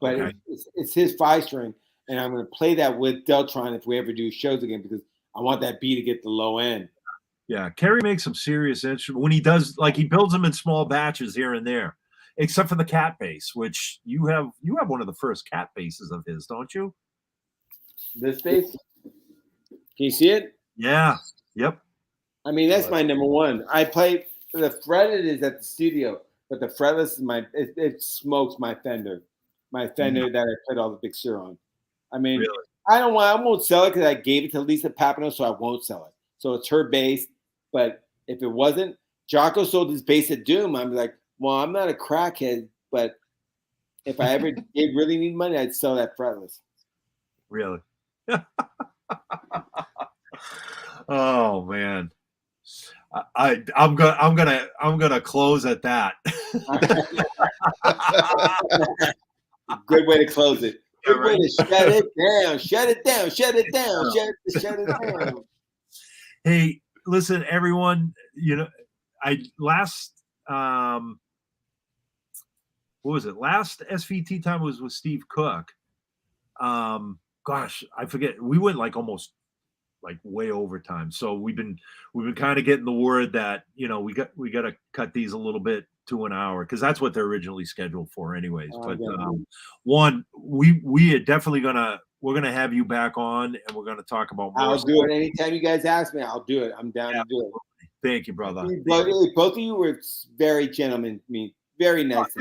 but Okay. it's his 5-string, and I'm going to play that with Deltron if we ever do shows again because I want that B to get the low end. Yeah, Kerry makes some serious instruments when he does. Like he builds them in small batches here and there, except for the cat bass, which you have one of the first cat basses of his, don't you? This bass, can you see it? Yeah. Yep. I mean, that's my number one. I play the fretted is at the studio, but the fretless is it smokes my Fender that I played all the Big Sur on. I mean, Really? I won't sell it because I gave it to Lisa Papino, so I won't sell it. So it's her bass. But if it wasn't, Jocko sold his bass at Doom. I'm like, well, I'm not a crackhead, but if I ever did really need money, I'd sell that fretless. Really? Oh man. I'm gonna close at that. Good way to close it. Good way to Right. shut it down. Shut it down. Shut it down. Shut it down. Hey, listen, everyone. Last what was it? Last SVT time was with Steve Cook. Gosh, I forget. We went like almost like way overtime. So we've been kind of getting the word that we got to cut these a little bit to an hour because that's what they're originally scheduled for, anyways. But one, we are definitely we're gonna have you back on, and we're gonna talk about more. I'll do it anytime you guys ask me. I'll do it. I'm down to do it. Thank you, brother. Both of you were very gentlemen to me, very nice.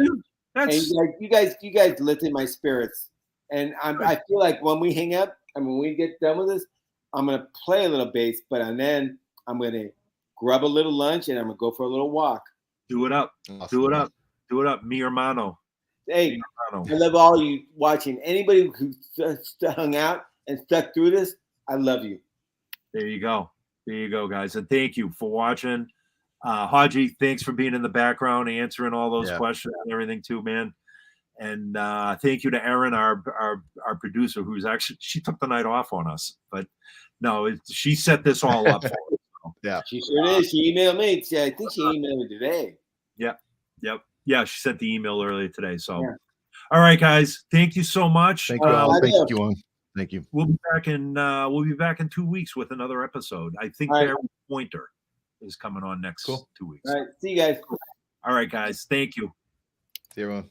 And you guys lifted my spirits. And I feel like when we hang up and when we get done with this, I'm gonna play a little bass, but then I'm gonna grub a little lunch and I'm gonna go for a little walk. Do it up. Awesome. Do it up. Do it up. Mi hermano. Hey, I love all you watching. Anybody who hung out and stuck through this, I love you. There you go. There you go, guys. And thank you for watching. Haji, thanks for being in the background, answering all those questions and everything too, man. And thank you to Erin, our producer, who's actually, she took the night off on us, but no, she set this all up for us. So. Yeah, she sure did. She emailed me. I think she emailed me today. Yep. Yeah, she sent the email earlier today. So, all right, guys, thank you so much. Thank you, Al. Thank you, Juan. Thank you. We'll be back in 2 weeks with another episode. I think Barry Pointer is coming on next 2 weeks. All right, see you guys. All right, guys, thank you. See you, everyone.